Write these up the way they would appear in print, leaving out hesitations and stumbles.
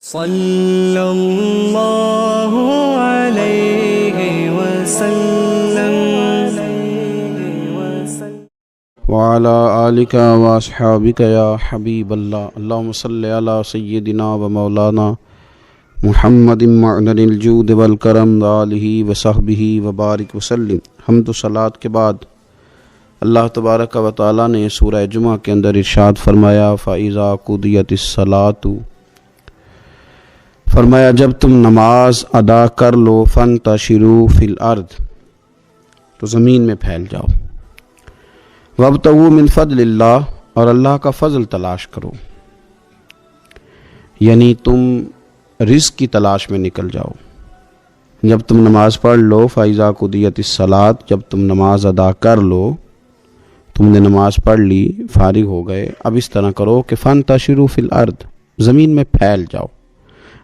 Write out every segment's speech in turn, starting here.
صلی اللہ علیہ وسلم وعلى آلك واصحابك یا حبیب اللہ اللہم صلی علی سیدنا و مولانا محمد معدن الجود والکرم وآلہ وصحبہ وبارک وسلم۔ حمد و صلاۃ کے بعد اللہ تبارک و تعالیٰ نے سورہ جمعہ کے اندر ارشاد فرمایا فَإِذَا قُضِيَتِ الصَّلَاةُ، فرمایا جب تم نماز ادا کر لو فَانْتَشِرُوا فِي الْأَرْضِ، تو زمین میں پھیل جاؤ، وَابْتَغُوا مِنْ فَضْلِ اللَّهِ، اور اللہ کا فضل تلاش کرو، یعنی تم رزق کی تلاش میں نکل جاؤ۔ جب تم نماز پڑھ لو فَإِذَا قُضِيَتِ الصَّلَاةُ، جب تم نماز ادا کر لو، تم نے نماز پڑھ لی، فارغ ہو گئے، اب اس طرح کرو کہ فَانْتَشِرُوا فِي الْأَرْضِ، زمین میں پھیل جاؤ،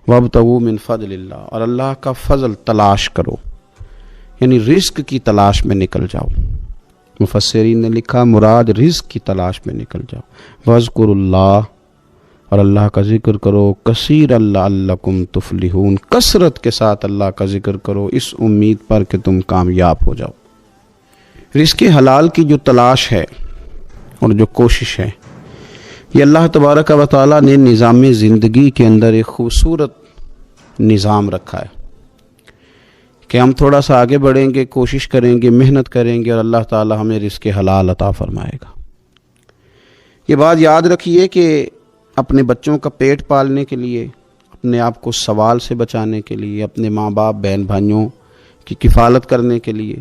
وَابْتَغُوا مِنْ فَضْلِ اللَّهِ، اور اللہ کا فضل تلاش کرو، یعنی رزق کی تلاش میں نکل جاؤ۔ مفسرین نے لکھا مراد رزق کی تلاش میں نکل جاؤ۔ وَاذْكُرُوا اللَّهَ، اور اللہ کا ذکر کرو، کثیرا لعلکم تفلحون، کثرت کے ساتھ اللہ کا ذکر کرو اس امید پر کہ تم کامیاب ہو جاؤ۔ رزق حلال کی جو تلاش ہے اور جو کوشش ہے، یہ اللہ تبارک و تعالیٰ نے نظام زندگی کے اندر ایک خوبصورت نظام رکھا ہے کہ ہم تھوڑا سا آگے بڑھیں گے، کوشش کریں گے، محنت کریں گے، اور اللہ تعالیٰ ہمیں رزق حلال عطا فرمائے گا۔ یہ بات یاد رکھیے کہ اپنے بچوں کا پیٹ پالنے کے لیے، اپنے آپ کو سوال سے بچانے کے لیے، اپنے ماں باپ بہن بھائیوں کی کفالت کرنے کے لیے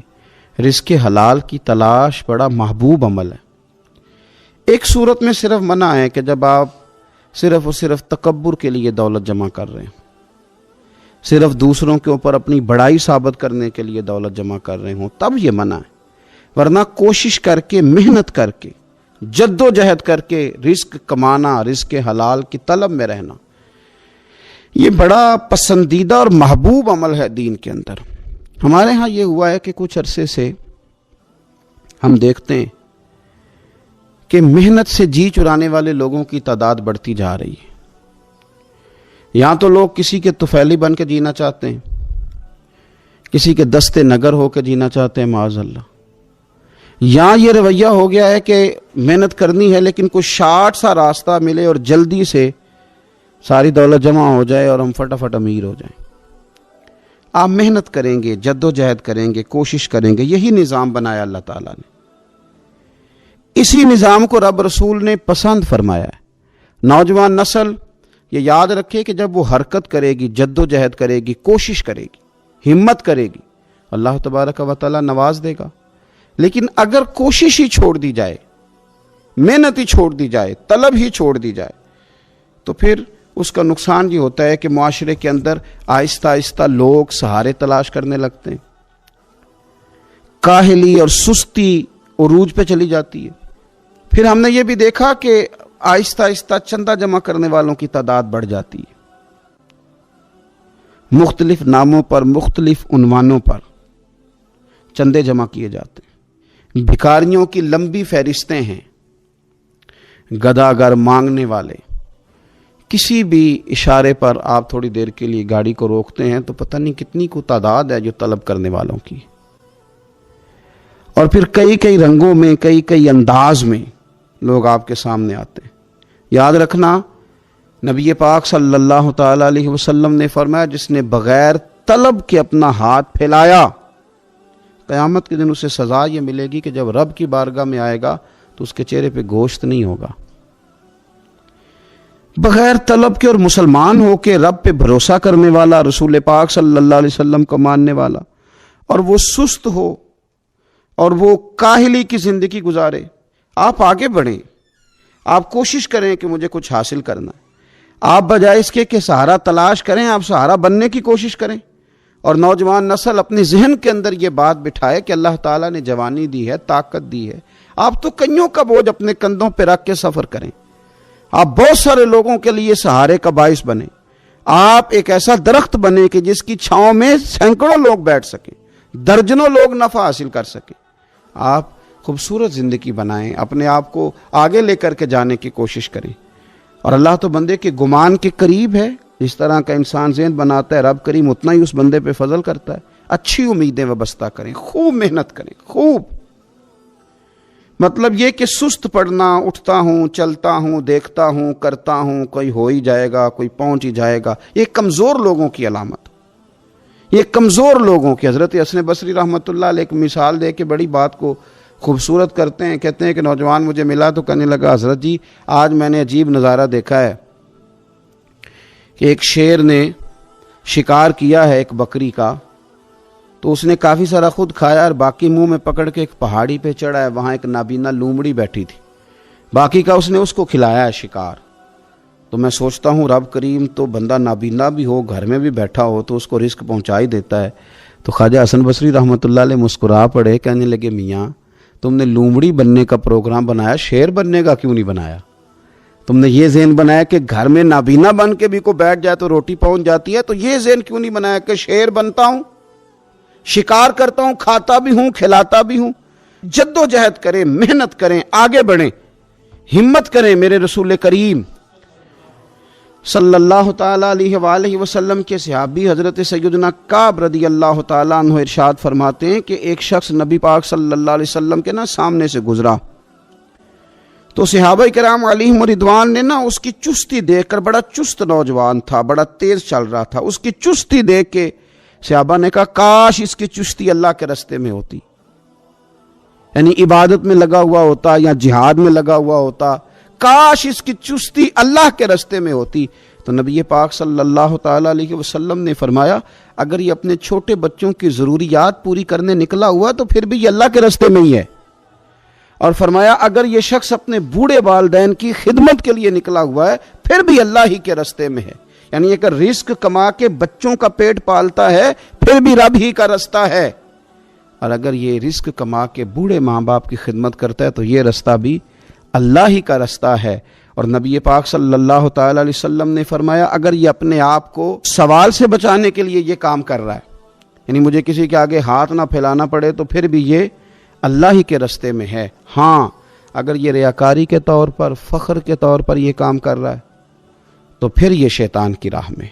رزق حلال کی تلاش بڑا محبوب عمل ہے۔ ایک صورت میں صرف منع ہے کہ جب آپ صرف اور صرف تکبر کے لیے دولت جمع کر رہے ہیں، صرف دوسروں کے اوپر اپنی بڑائی ثابت کرنے کے لیے دولت جمع کر رہے ہوں، تب یہ منع ہے، ورنہ کوشش کر کے، محنت کر کے، جد و جہد کر کے رزق کمانا، رزق حلال کی طلب میں رہنا، یہ بڑا پسندیدہ اور محبوب عمل ہے دین کے اندر۔ ہمارے ہاں یہ ہوا ہے کہ کچھ عرصے سے ہم دیکھتے ہیں کہ محنت سے جی چرانے والے لوگوں کی تعداد بڑھتی جا رہی ہے۔ یہاں تو لوگ کسی کے طفیلی بن کے جینا چاہتے ہیں، کسی کے دستے نگر ہو کے جینا چاہتے ہیں، معاذ اللہ۔ یہاں یہ رویہ ہو گیا ہے کہ محنت کرنی ہے لیکن کوئی شارٹ سا راستہ ملے اور جلدی سے ساری دولت جمع ہو جائے اور ہم فٹافٹ امیر ہو جائیں۔ آپ محنت کریں گے، جد و جہد کریں گے، کوشش کریں گے، یہی نظام بنایا اللہ تعالیٰ نے۔ اسی نظام کو رب رسول نے پسند فرمایا ہے۔ نوجوان نسل یہ یاد رکھے کہ جب وہ حرکت کرے گی، جد و جہد کرے گی، کوشش کرے گی، ہمت کرے گی، اللہ تبارک و تعالیٰ نواز دے گا۔ لیکن اگر کوشش ہی چھوڑ دی جائے، محنت ہی چھوڑ دی جائے، طلب ہی چھوڑ دی جائے، تو پھر اس کا نقصان یہ ہوتا ہے کہ معاشرے کے اندر آہستہ آہستہ لوگ سہارے تلاش کرنے لگتے ہیں، کاہلی اور سستی عروج پہ چلی جاتی ہے۔ پھر ہم نے یہ بھی دیکھا کہ آہستہ آہستہ چندہ جمع کرنے والوں کی تعداد بڑھ جاتی ہے، مختلف ناموں پر، مختلف عنوانوں پر چندے جمع کیے جاتے ہیں۔ بھکاریوں کی لمبی فہرستیں ہیں، گداگر مانگنے والے، کسی بھی اشارے پر آپ تھوڑی دیر کے لیے گاڑی کو روکتے ہیں تو پتہ نہیں کتنی کو تعداد ہے جو طلب کرنے والوں کی، اور پھر کئی کئی رنگوں میں، کئی کئی انداز میں لوگ آپ کے سامنے آتے ہیں۔ یاد رکھنا، نبی پاک صلی اللہ تعالیٰ علیہ وسلم نے فرمایا جس نے بغیر طلب کے اپنا ہاتھ پھیلایا، قیامت کے دن اسے سزا یہ ملے گی کہ جب رب کی بارگاہ میں آئے گا تو اس کے چہرے پہ گوشت نہیں ہوگا۔ بغیر طلب کے اور مسلمان ہو کے رب پہ بھروسہ کرنے والا، رسول پاک صلی اللہ علیہ وسلم کو ماننے والا، اور وہ سست ہو اور وہ کاہلی کی زندگی گزارے، آپ آگے بڑھیں، آپ کوشش کریں کہ مجھے کچھ حاصل کرنا ہے۔ آپ بجائے اس کے کہ سہارا تلاش کریں، آپ سہارا بننے کی کوشش کریں۔ اور نوجوان نسل اپنے ذہن کے اندر یہ بات بٹھائے کہ اللہ تعالیٰ نے جوانی دی ہے، طاقت دی ہے، آپ تو کئیوں کا بوجھ اپنے کندھوں پہ رکھ کے سفر کریں، آپ بہت سارے لوگوں کے لیے سہارے کا باعث بنیں، آپ ایک ایسا درخت بنیں کہ جس کی چھاؤں میں سینکڑوں لوگ بیٹھ سکیں، درجنوں لوگ نفع حاصل کر سکیں۔ آپ خوبصورت زندگی بنائیں، اپنے آپ کو آگے لے کر کے جانے کی کوشش کریں، اور اللہ تو بندے کے گمان کے قریب ہے، جس طرح کا انسان ذہن بناتا ہے رب کریم اتنا ہی اس بندے پہ فضل کرتا ہے۔ اچھی امیدیں وابستہ کریں، خوب محنت کریں، خوب۔ مطلب یہ کہ سست پڑنا، اٹھتا ہوں، چلتا ہوں، دیکھتا ہوں، کرتا ہوں، کوئی ہو ہی جائے گا، کوئی پہنچ ہی جائے گا، یہ کمزور لوگوں کی علامت، یہ کمزور لوگوں کی۔ حضرت حسن بصری رحمۃ اللہ علیہ ایک مثال دے کے بڑی بات کو خوبصورت کرتے ہیں۔ کہتے ہیں کہ نوجوان مجھے ملا تو کہنے لگا حضرت جی آج میں نے عجیب نظارہ دیکھا ہے کہ ایک شیر نے شکار کیا ہے ایک بکری کا، تو اس نے کافی سارا خود کھایا اور باقی منہ میں پکڑ کے ایک پہاڑی پہ چڑھا ہے، وہاں ایک نابینا لومڑی بیٹھی تھی، باقی کا اس نے اس کو کھلایا ہے شکار۔ تو میں سوچتا ہوں رب کریم تو بندہ نابینا بھی ہو، گھر میں بھی بیٹھا ہو تو اس کو رزق پہنچا ہی دیتا ہے۔ تو خواجہ حسن بصری رحمۃ اللہ علیہ مسکرا پڑے، کہنے لگے میاں تم نے لومڑی بننے کا پروگرام بنایا، شیر بننے کا کیوں نہیں بنایا؟ تم نے یہ ذہن بنایا کہ گھر میں نابینا بن کے بھی کو بیٹھ جائے تو روٹی پہنچ جاتی ہے، تو یہ ذہن کیوں نہیں بنایا کہ شیر بنتا ہوں، شکار کرتا ہوں، کھاتا بھی ہوں، کھلاتا بھی ہوں؟ جد و جہد کریں، محنت کریں، آگے بڑھیں، ہمت کریں۔ میرے رسول کریم صلی اللہ تعالیٰ علیہ وآلہ وسلم کے صحابی حضرت سیدنا کعب رضی اللہ تعالیٰ عنہ ارشاد فرماتے ہیں کہ ایک شخص نبی پاک صلی اللہ علیہ وسلم کے سامنے سے گزرا، تو صحابہ کرام علیہم رضوان نے اس کی چستی دیکھ کر، بڑا چست نوجوان تھا، بڑا تیز چل رہا تھا، اس کی چستی دیکھ کے صحابہ نے کہا کاش اس کی چستی اللہ کے راستے میں ہوتی، یعنی عبادت میں لگا ہوا ہوتا یا جہاد میں لگا ہوا ہوتا، کاش اس کی چستی اللہ کے راستے میں ہوتی۔ تو نبی پاک صلی اللہ تعالیٰ علیہ وسلم نے فرمایا اگر یہ اپنے چھوٹے بچوں کی ضروریات پوری کرنے نکلا ہوا تو پھر بھی یہ اللہ کے راستے میں ہی ہے، اور فرمایا اگر یہ شخص اپنے بوڑھے والدین کی خدمت کے لیے نکلا ہوا ہے پھر بھی اللہ ہی کے راستے میں ہے، یعنی اگر رزق کما کے بچوں کا پیٹ پالتا ہے پھر بھی رب ہی کا راستہ ہے، اور اگر یہ رزق کما کے بوڑھے ماں باپ کی خدمت کرتا ہے تو یہ راستہ بھی اللہ ہی کا راستہ ہے۔ اور نبی پاک صلی اللہ تعالیٰ علیہ وسلم نے فرمایا اگر یہ اپنے آپ کو سوال سے بچانے کے لیے یہ کام کر رہا ہے، یعنی مجھے کسی کے آگے ہاتھ نہ پھیلانا پڑے، تو پھر بھی یہ اللہ ہی کے راستے میں ہے۔ ہاں اگر یہ ریاکاری کے طور پر، فخر کے طور پر یہ کام کر رہا ہے تو پھر یہ شیطان کی راہ میں۔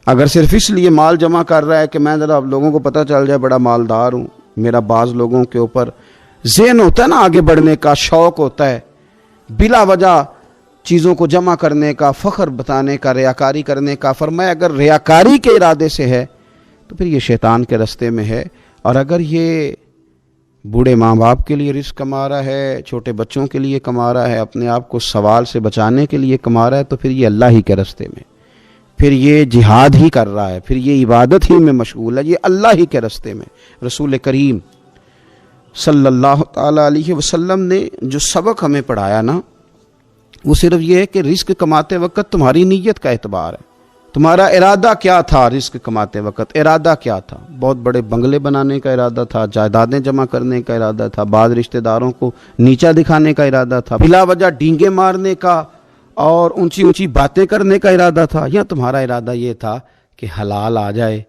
اگر صرف اس لیے مال جمع کر رہا ہے کہ میں ذرا لوگوں کو پتہ چل جائے بڑا مالدار ہوں، میرا بعض لوگوں کے اوپر ذہن ہوتا ہے آگے بڑھنے کا، شوق ہوتا ہے بلا وجہ چیزوں کو جمع کرنے کا، فخر بتانے کا، ریاکاری کرنے کا، فرمایا اگر ریاکاری کے ارادے سے ہے تو پھر یہ شیطان کے راستے میں ہے، اور اگر یہ بوڑھے ماں باپ کے لیے رزق کما رہا ہے، چھوٹے بچوں کے لیے کما رہا ہے، اپنے آپ کو سوال سے بچانے کے لیے کما رہا ہے تو پھر یہ اللہ ہی کے راستے میں، پھر یہ جہاد ہی کر رہا ہے، پھر یہ عبادت ہی میں مشغول ہے، یہ اللہ ہی کے راستے میں۔ رسول کریم صلی اللہ تعالیٰ علیہ وسلم نے جو سبق ہمیں پڑھایا وہ صرف یہ ہے کہ رزق کماتے وقت تمہاری نیت کا اعتبار ہے، تمہارا ارادہ کیا تھا؟ رزق کماتے وقت ارادہ کیا تھا؟ بہت بڑے بنگلے بنانے کا ارادہ تھا، جائیدادیں جمع کرنے کا ارادہ تھا، بعض رشتہ داروں کو نیچا دکھانے کا ارادہ تھا، بلا وجہ ڈینگے مارنے کا اور اونچی اونچی باتیں کرنے کا ارادہ تھا، یا تمہارا ارادہ یہ تھا کہ حلال آ جائے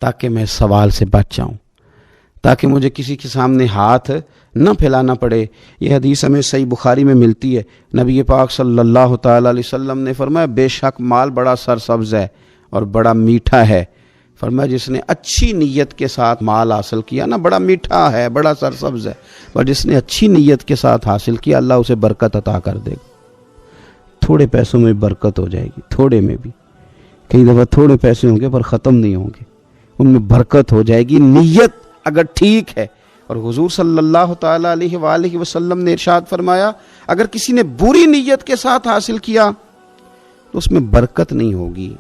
تاکہ میں سوال سے بچ جاؤں، تاکہ مجھے کسی کے سامنے ہاتھ نہ پھیلانا پڑے؟ یہ حدیث ہمیں صحیح بخاری میں ملتی ہے، نبی پاک صلی اللہ تعالیٰ علیہ وسلم نے فرمایا بے شک مال بڑا سرسبز ہے اور بڑا میٹھا ہے، فرمایا جس نے اچھی نیت کے ساتھ مال حاصل کیا بڑا میٹھا ہے، بڑا سرسبز ہے، اور جس نے اچھی نیت کے ساتھ حاصل کیا اللہ اسے برکت عطا کر دے گا۔ تھوڑے پیسوں میں برکت ہو جائے گی، تھوڑے میں بھی، کئی دفعہ تھوڑے پیسے ہوں گے پر ختم نہیں ہوں گے، ان میں برکت ہو جائے گی نیت اگر ٹھیک ہے۔ اور حضور صلی اللہ تعالیٰ علیہ وآلہ وسلم نے ارشاد فرمایا اگر کسی نے بری نیت کے ساتھ حاصل کیا تو اس میں برکت نہیں ہوگی،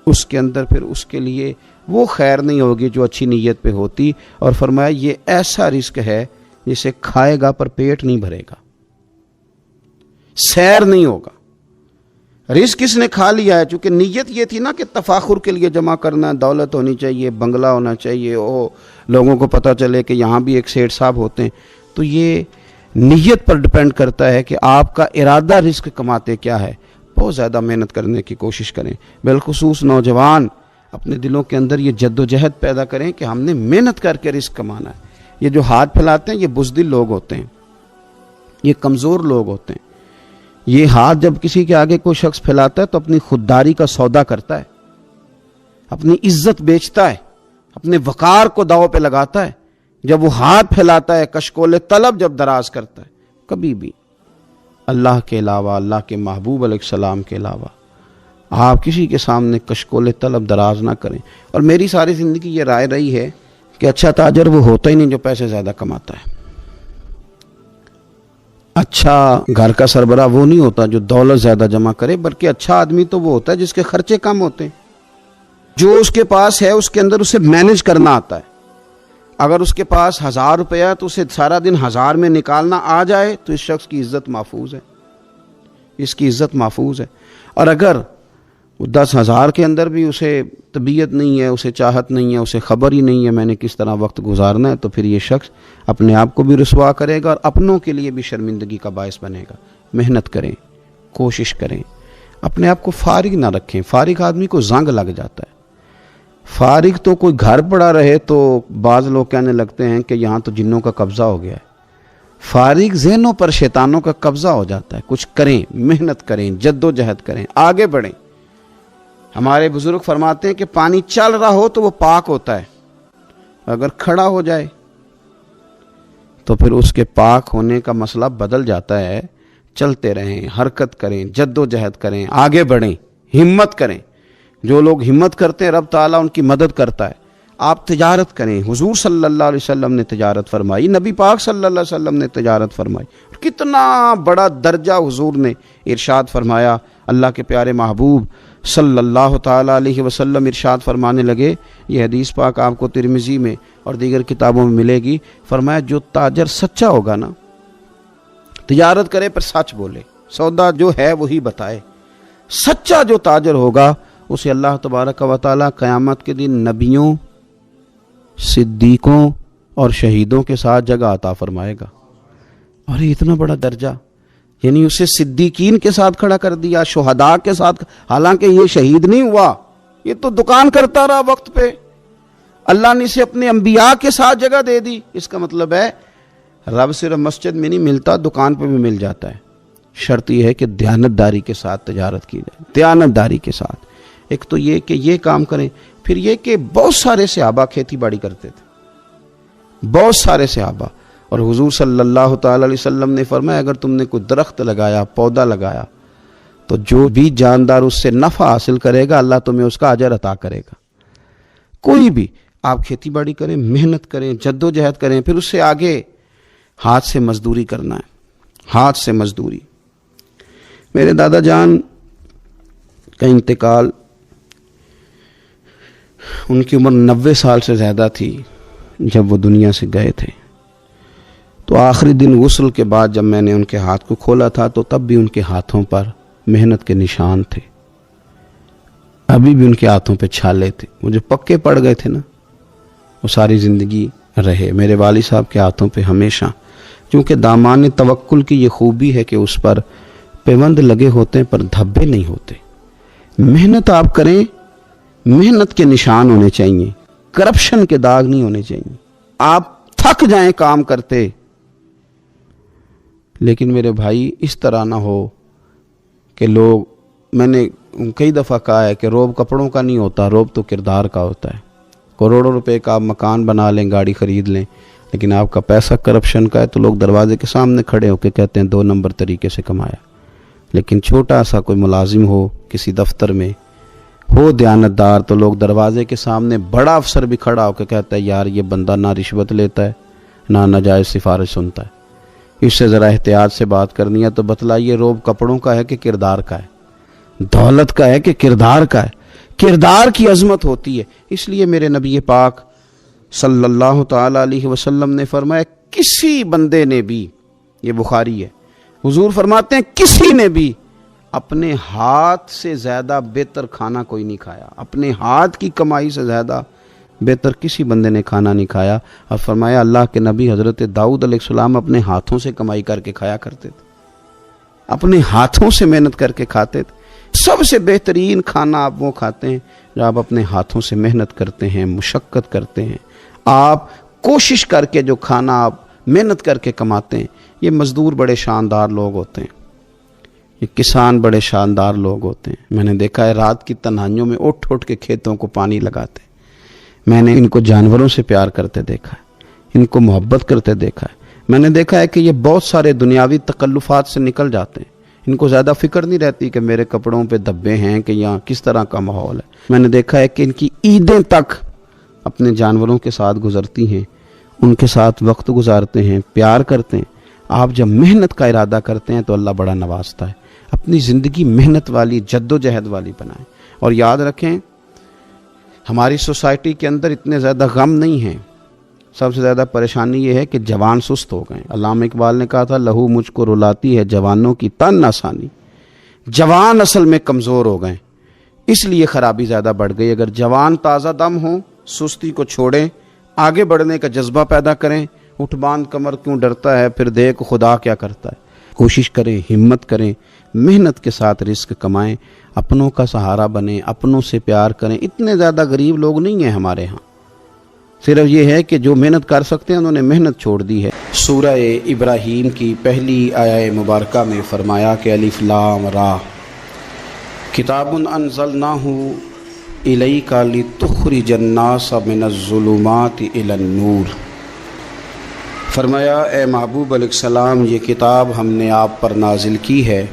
اس کے اندر پھر اس کے لیے وہ خیر نہیں ہوگی جو اچھی نیت پہ ہوتی، اور فرمایا یہ ایسا رزق ہے جسے کھائے گا پر پیٹ نہیں بھرے گا، سیر نہیں ہوگا۔ رزق کس نے کھا لیا ہے، چونکہ نیت یہ تھی کہ تفاخر کے لیے جمع کرنا، دولت ہونی چاہیے، بنگلہ ہونا چاہیے، لوگوں کو پتہ چلے کہ یہاں بھی ایک سیٹ صاحب ہوتے ہیں، تو یہ نیت پر ڈپینڈ کرتا ہے کہ آپ کا ارادہ رزق کماتے کیا ہے۔ بہت زیادہ محنت کرنے کی کوشش کریں، بالخصوص نوجوان اپنے دلوں کے اندر یہ جد و جہد پیدا کریں کہ ہم نے محنت کر کے رزق کمانا ہے۔ یہ جو ہاتھ پھیلاتے ہیں یہ بزدل لوگ ہوتے ہیں، یہ کمزور لوگ ہوتے ہیں۔ یہ ہاتھ جب کسی کے آگے کوئی شخص پھیلاتا ہے تو اپنی خودداری کا سودا کرتا ہے، اپنی عزت بیچتا ہے، اپنے وقار کو داؤ پہ لگاتا ہے، جب وہ ہاتھ پھیلاتا ہے، کشکول طلب جب دراز کرتا ہے، کبھی بھی اللہ کے علاوہ، اللہ کے محبوب علیہ السلام کے علاوہ آپ کسی کے سامنے کشکول طلب دراز نہ کریں۔ اور میری ساری زندگی یہ رائے رہی ہے کہ اچھا تاجر وہ ہوتا ہی نہیں جو پیسے زیادہ کماتا ہے، اچھا گھر کا سربراہ وہ نہیں ہوتا جو دولت زیادہ جمع کرے، بلکہ اچھا آدمی تو وہ ہوتا ہے جس کے خرچے کم ہوتے ہیں، جو اس کے پاس ہے اس کے اندر اسے مینج کرنا آتا ہے۔ اگر اس کے پاس 1000 روپیہ ہے تو اسے سارا دن 1000 میں نکالنا آ جائے تو اس شخص کی عزت محفوظ ہے، اس کی عزت محفوظ ہے۔ اور اگر 10,000 کے اندر بھی اسے طبیعت نہیں ہے، اسے چاہت نہیں ہے، اسے خبر ہی نہیں ہے میں نے کس طرح وقت گزارنا ہے، تو پھر یہ شخص اپنے آپ کو بھی رسوا کرے گا اور اپنوں کے لیے بھی شرمندگی کا باعث بنے گا۔ محنت کریں، کوشش کریں، اپنے آپ کو فارغ نہ رکھیں۔ فارغ آدمی کو زنگ لگ جاتا ہے۔ فارغ تو کوئی گھر پڑا رہے تو بعض لوگ کہنے لگتے ہیں کہ یہاں تو جنوں کا قبضہ ہو گیا ہے۔ فارغ ذہنوں پر شیطانوں کا قبضہ ہو جاتا ہے۔ کچھ کریں، محنت کریں، جد و جہد کریں، آگے بڑھیں۔ ہمارے بزرگ فرماتے ہیں کہ پانی چل رہا ہو تو وہ پاک ہوتا ہے، اگر کھڑا ہو جائے تو پھر اس کے پاک ہونے کا مسئلہ بدل جاتا ہے۔ چلتے رہیں، حرکت کریں، جد و جہد کریں، آگے بڑھیں، ہمت کریں۔ جو لوگ ہمت کرتے ہیں رب تعالیٰ ان کی مدد کرتا ہے۔ آپ تجارت کریں، حضور صلی اللہ علیہ وسلم نے تجارت فرمائی، نبی پاک صلی اللہ علیہ وسلم نے تجارت فرمائی، کتنا بڑا درجہ حضور نے ارشاد فرمایا۔ اللہ کے پیارے محبوب صلی اللہ تعالیٰ علیہ وسلم ارشاد فرمانے لگے، یہ حدیث پاک آپ کو ترمذی میں اور دیگر کتابوں میں ملے گی، فرمایا جو تاجر سچا ہوگا نا، تجارت کرے پر سچ بولے، سودا جو ہے وہی بتائے، سچا جو تاجر ہوگا اسے اللہ تبارک و تعالیٰ قیامت کے دن نبیوں، صدیقوں اور شہیدوں کے ساتھ جگہ عطا فرمائے گا۔ اور یہ اتنا بڑا درجہ، یعنی اسے صدیقین کے ساتھ کھڑا کر دیا، شہداء کے ساتھ، حالانکہ یہ شہید نہیں ہوا، یہ تو دکان کرتا رہا وقت پہ، اللہ نے اسے اپنے انبیاء کے ساتھ جگہ دے دی۔ اس کا مطلب ہے رب صرف مسجد میں نہیں ملتا، دکان پہ بھی مل جاتا ہے۔ شرط یہ ہے کہ دیانتداری کے ساتھ تجارت کی جائے، دیانتداری کے ساتھ۔ ایک تو یہ کہ یہ کام کریں، پھر یہ کہ بہت سارے صحابہ کھیتی باڑی کرتے تھے، بہت سارے صحابہ، اور حضور صلی اللہ تعالی علیہ وسلم نے فرمایا اگر تم نے کوئی درخت لگایا، پودا لگایا، تو جو بھی جاندار اس سے نفع حاصل کرے گا اللہ تمہیں اس کا اجر عطا کرے گا۔ کوئی بھی آپ کھیتی باڑی کریں، محنت کریں، جد و جہد کریں، پھر اس سے آگے ہاتھ سے مزدوری کرنا ہے، ہاتھ سے مزدوری۔ میرے دادا جان کا انتقال، ان کی عمر 90 سال سے زیادہ تھی جب وہ دنیا سے گئے تھے، تو آخری دن غسل کے بعد جب میں نے ان کے ہاتھ کو کھولا تھا تو تب بھی ان کے ہاتھوں پر محنت کے نشان تھے، ابھی بھی ان کے ہاتھوں پہ چھالے تھے، وہ جو پکے پڑ گئے تھے نا وہ ساری زندگی رہے میرے والد صاحب کے ہاتھوں پہ ہمیشہ، کیونکہ دامان توکل کی یہ خوبی ہے کہ اس پر پیوند لگے ہوتے ہیں پر دھبے نہیں ہوتے۔ محنت آپ کریں، محنت کے نشان ہونے چاہیے، کرپشن کے داغ نہیں ہونے چاہیے۔ آپ تھک جائیں کام کرتے، لیکن میرے بھائی اس طرح نہ ہو کہ لوگ، میں نے کئی دفعہ کہا ہے کہ روب کپڑوں کا نہیں ہوتا، روب تو کردار کا ہوتا ہے۔ کروڑوں روپے کا آپ مکان بنا لیں، گاڑی خرید لیں، لیکن آپ کا پیسہ کرپشن کا ہے تو لوگ دروازے کے سامنے کھڑے ہو کے کہتے ہیں 2 نمبر طریقے سے کمایا۔ لیکن چھوٹا سا کوئی ملازم ہو کسی دفتر میں، ہو دیانتدار، تو لوگ دروازے کے سامنے بڑا افسر بھی کھڑا ہو کے کہتا ہے یار یہ بندہ نہ رشوت لیتا ہے نہ ناجائز سفارش سنتا ہے، اس سے ذرا احتیاط سے بات کرنی ہے۔ تو بتلائیے روب کپڑوں کا ہے کہ کردار کا ہے، دولت کا ہے کہ کردار کا ہے؟ کردار کی عظمت ہوتی ہے۔ اس لیے میرے نبی پاک صلی اللہ تعالی علیہ وسلم نے فرمایا کسی بندے نے بھی، یہ بخاری ہے، حضور فرماتے ہیں کسی نے بھی اپنے ہاتھ سے زیادہ بہتر کھانا کوئی نہیں کھایا، اپنے ہاتھ کی کمائی سے زیادہ بہتر کسی بندے نے کھانا نہیں کھایا۔ اور فرمایا اللہ کے نبی حضرت داؤد علیہ السلام اپنے ہاتھوں سے کمائی کر کے کھایا کرتے تھے، اپنے ہاتھوں سے محنت کر کے کھاتے تھے۔ سب سے بہترین کھانا آپ وہ کھاتے ہیں جو آپ اپنے ہاتھوں سے محنت کرتے ہیں، مشقت کرتے ہیں، آپ کوشش کر کے جو کھانا آپ محنت کر کے کماتے ہیں۔ یہ مزدور بڑے شاندار لوگ ہوتے ہیں، یہ کسان بڑے شاندار لوگ ہوتے ہیں. میں نے دیکھا ہے رات کی تنہائیوں میں اٹھ کے کھیتوں کو پانی لگاتے. میں نے ان کو جانوروں سے پیار کرتے دیکھا ہے، ان کو محبت کرتے دیکھا ہے. میں نے دیکھا ہے کہ یہ بہت سارے دنیاوی تکلفات سے نکل جاتے ہیں. ان کو زیادہ فکر نہیں رہتی کہ میرے کپڑوں پہ دھبے ہیں کہ یہاں کس طرح کا ماحول ہے. میں نے دیکھا ہے کہ ان کی عیدیں تک اپنے جانوروں کے ساتھ گزرتی ہیں، ان کے ساتھ وقت گزارتے ہیں، پیار کرتے ہیں. آپ جب محنت کا ارادہ کرتے ہیں تو اللہ بڑا نوازتا ہے. اپنی زندگی محنت والی، جد و جہد والی بنائیں. اور یاد رکھیں ہماری سوسائٹی کے اندر اتنے زیادہ غم نہیں ہیں. سب سے زیادہ پریشانی یہ ہے کہ جوان سست ہو گئے. علامہ اقبال نے کہا تھا لہو مجھ کو رلاتی ہے جوانوں کی تن آسانی. جوان اصل میں کمزور ہو گئے، اس لیے خرابی زیادہ بڑھ گئی. اگر جوان تازہ دم ہوں، سستی کو چھوڑیں، آگے بڑھنے کا جذبہ پیدا کریں. اٹھ باندھ کمر کیوں ڈرتا ہے، پھر دیکھ خدا کیا کرتا ہے. کوشش کریں، ہمت کریں، محنت کے ساتھ رزق کمائیں، اپنوں کا سہارا بنیں، اپنوں سے پیار کریں. اتنے زیادہ غریب لوگ نہیں ہیں ہمارے ہاں. صرف یہ ہے کہ جو محنت کر سکتے ہیں انہوں نے محنت چھوڑ دی ہے. سورہ ابراہیم کی پہلی آیہ مبارکہ میں فرمایا کہ الف لام را کتاب انزلناہ الیک لتخرج الناس من الظلمات الی النور. فرمایا اے محبوب علیہ السلام، یہ کتاب ہم نے آپ پر نازل کی ہے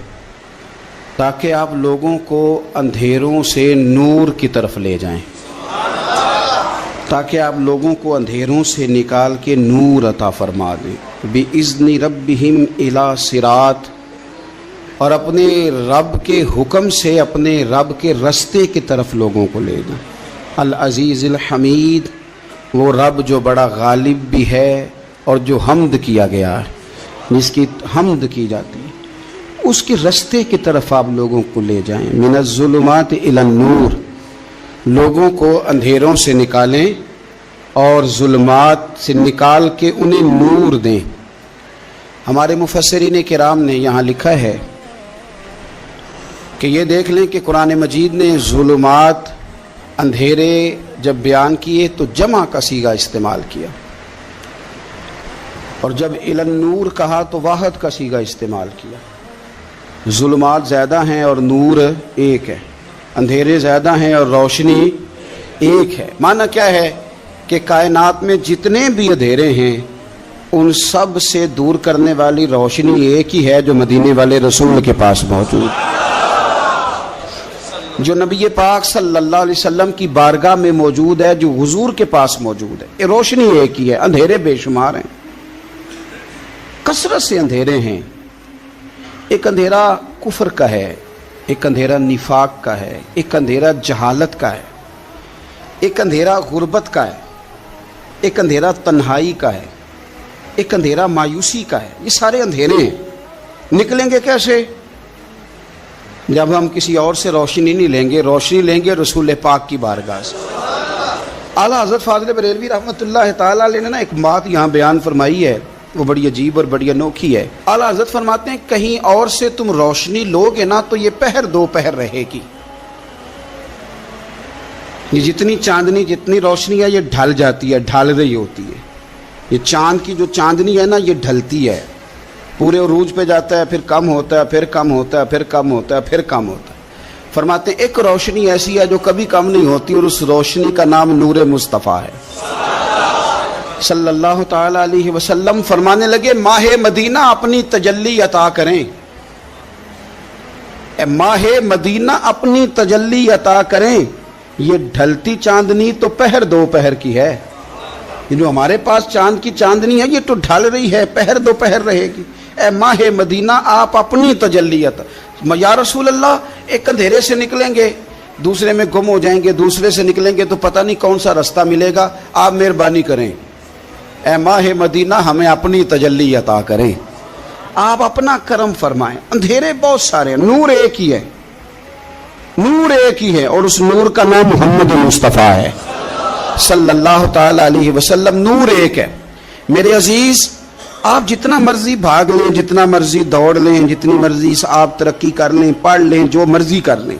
تاکہ آپ لوگوں کو اندھیروں سے نور کی طرف لے جائیں، تاکہ آپ لوگوں کو اندھیروں سے نکال کے نور عطا فرما دیں. بِإِذْنِ رَبِّهِمْ إِلَى صِرَاط، اور اپنے رب کے حکم سے اپنے رب کے رستے کی طرف لوگوں کو لے جائیں. العزیز الحمید، وہ رب جو بڑا غالب بھی ہے اور جو حمد کیا گیا ہے، جس کی حمد کی جاتی ہے، اس کے رستے کی طرف آپ لوگوں کو لے جائیں. من الظلمات الی النور، لوگوں کو اندھیروں سے نکالیں اور ظلمات سے نکال کے انہیں نور دیں. ہمارے مفسرین کرام نے یہاں لکھا ہے کہ یہ دیکھ لیں کہ قرآن مجید نے ظلمات، اندھیرے جب بیان کیے تو جمع کا صیغہ استعمال کیا، اور جب الی النور کہا تو واحد کا صیغہ استعمال کیا. ظلمات زیادہ ہیں اور نور ایک ہے، اندھیرے زیادہ ہیں اور روشنی ایک ہے. معنی کیا ہے کہ کائنات میں جتنے بھی اندھیرے ہیں ان سب سے دور کرنے والی روشنی ایک ہی ہے جو مدینے والے رسول کے پاس موجود ہے، جو نبی پاک صلی اللہ علیہ وسلم کی بارگاہ میں موجود ہے، جو حضور کے پاس موجود ہے. یہ روشنی ایک ہی ہے. اندھیرے بے شمار ہیں، کثرت سے اندھیرے ہیں. ایک اندھیرا کفر کا ہے، ایک اندھیرا نفاق کا ہے، ایک اندھیرا جہالت کا ہے، ایک اندھیرا غربت کا ہے، ایک اندھیرا تنہائی کا ہے، ایک اندھیرا مایوسی کا ہے. یہ سارے اندھیرے ہیں. نکلیں گے کیسے؟ جب ہم کسی اور سے روشنی نہیں لیں گے، روشنی لیں گے رسول پاک کی بارگاہ سے. اعلیٰ حضرت فاضل بریلوی رحمۃ اللہ تعالیٰ علیہ نے نا ایک بات یہاں بیان فرمائی ہے، وہ بڑی عجیب اور بڑی انوکھی ہے. اعلیٰ حضرت فرماتے ہیں کہیں اور سے تم روشنی لوگے نا تو یہ پہر دو پہر رہے گی. یہ جتنی چاندنی، جتنی روشنی ہے یہ ڈھل جاتی ہے، ڈھل رہی ہوتی ہے. یہ چاند کی جو چاندنی ہے نا یہ ڈھلتی ہے، پورے عروج پہ جاتا ہے، پھر کم ہوتا ہے، پھر کم ہوتا ہے، پھر کم ہوتا ہے، پھر کم ہوتا ہے. فرماتے ہیں ایک روشنی ایسی ہے جو کبھی کم نہیں ہوتی، اور اس روشنی کا نام نور مصطفیٰ ہے صلی اللہ تعالی علیہ وسلم. فرمانے لگے ماہ مدینہ اپنی تجلی عطا کریں، اے ماہ مدینہ اپنی تجلی عطا کریں. یہ ڈھلتی چاندنی تو پہر دو پہر کی ہے، یہ جو ہمارے پاس چاند کی چاندنی ہے یہ تو ڈھل رہی ہے، پہر دو پہر رہے گی. اے ماہ مدینہ آپ اپنی تجلی عطا. یا رسول اللہ ایک اندھیرے سے نکلیں گے دوسرے میں گم ہو جائیں گے، دوسرے سے نکلیں گے تو پتہ نہیں کون سا رستہ ملے گا، آپ مہربانی کریں، اے ماہ مدینہ ہمیں اپنی تجلی عطا کریں، آپ اپنا کرم فرمائیں. اندھیرے بہت سارے ہیں، نور ایک ہی ہے، نور ایک ہی ہے، اور اس نور کا نام محمد مصطفیٰ ہے صلی اللہ تعالی علیہ وسلم. نور ایک ہے. میرے عزیز آپ جتنا مرضی بھاگ لیں، جتنا مرضی دوڑ لیں، جتنی مرضی آپ ترقی کر لیں، پڑھ لیں، جو مرضی کر لیں،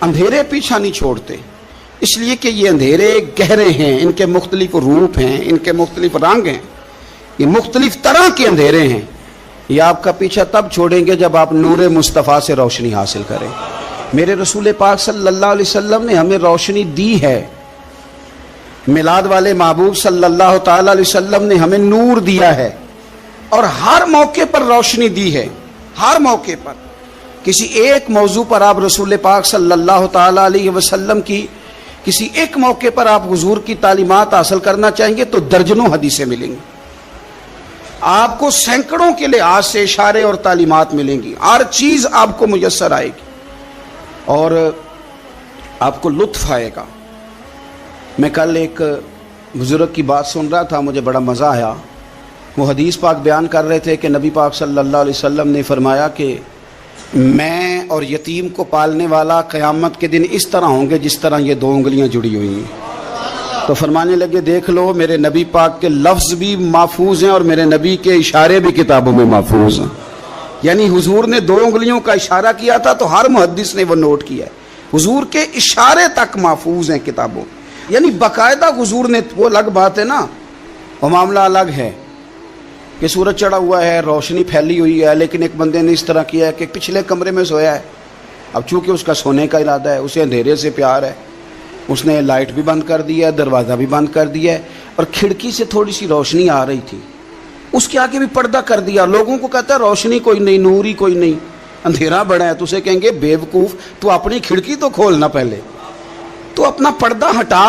اندھیرے پیچھا نہیں چھوڑتے. اس لیے کہ یہ اندھیرے گہرے ہیں، ان کے مختلف روپ ہیں، ان کے مختلف رنگ ہیں، یہ مختلف طرح کے اندھیرے ہیں. یہ آپ کا پیچھا تب چھوڑیں گے جب آپ نور مصطفیٰ سے روشنی حاصل کریں۔ میرے رسول پاک صلی اللہ علیہ وسلم نے ہمیں روشنی دی ہے، میلاد والے محبوب صلی اللہ تعالی علیہ وسلم نے ہمیں نور دیا ہے، اور ہر موقع پر روشنی دی ہے، ہر موقع پر۔ کسی ایک موضوع پر آپ رسول پاک صلی اللہ تعالی علیہ وسلم کی کسی ایک موقع پر آپ حضور کی تعلیمات حاصل کرنا چاہیں گے تو درجنوں حدیثیں ملیں گی، آپ کو سینکڑوں کے لحاظ سے اشارے اور تعلیمات ملیں گی، ہر چیز آپ کو میسر آئے گی اور آپ کو لطف آئے گا۔ میں کل ایک بزرگ کی بات سن رہا تھا، مجھے بڑا مزہ آیا۔ وہ حدیث پاک بیان کر رہے تھے کہ نبی پاک صلی اللہ علیہ وسلم نے فرمایا کہ میں اور یتیم کو پالنے والا قیامت کے دن اس طرح ہوں گے جس طرح یہ دو انگلیاں جڑی ہوئی ہیں۔ تو فرمانے لگے دیکھ لو میرے نبی پاک کے لفظ بھی محفوظ ہیں اور میرے نبی کے اشارے بھی کتابوں میں محفوظ ہیں۔ یعنی حضور نے دو انگلیوں کا اشارہ کیا تھا تو ہر محدث نے وہ نوٹ کیا ہے، حضور کے اشارے تک محفوظ ہیں کتابوں، یعنی باقاعدہ حضور نے، وہ الگ بات ہے نا، وہ معاملہ الگ ہے کہ سورج چڑھا ہوا ہے، روشنی پھیلی ہوئی ہے، لیکن ایک بندے نے اس طرح کیا ہے کہ پچھلے کمرے میں سویا ہے، اب چونکہ اس کا سونے کا ارادہ ہے، اسے اندھیرے سے پیار ہے، اس نے لائٹ بھی بند کر دیا ہے، دروازہ بھی بند کر دیا ہے، اور کھڑکی سے تھوڑی سی روشنی آ رہی تھی، اس کے آگے بھی پردہ کر دیا، لوگوں کو کہتا ہے روشنی کوئی نہیں، نور ہی کوئی نہیں، اندھیرا بڑا ہے، تو اسے کہیں گے بیوقوف، تو اپنی کھڑکی تو کھولنا پہلے، تو اپنا پردہ ہٹا،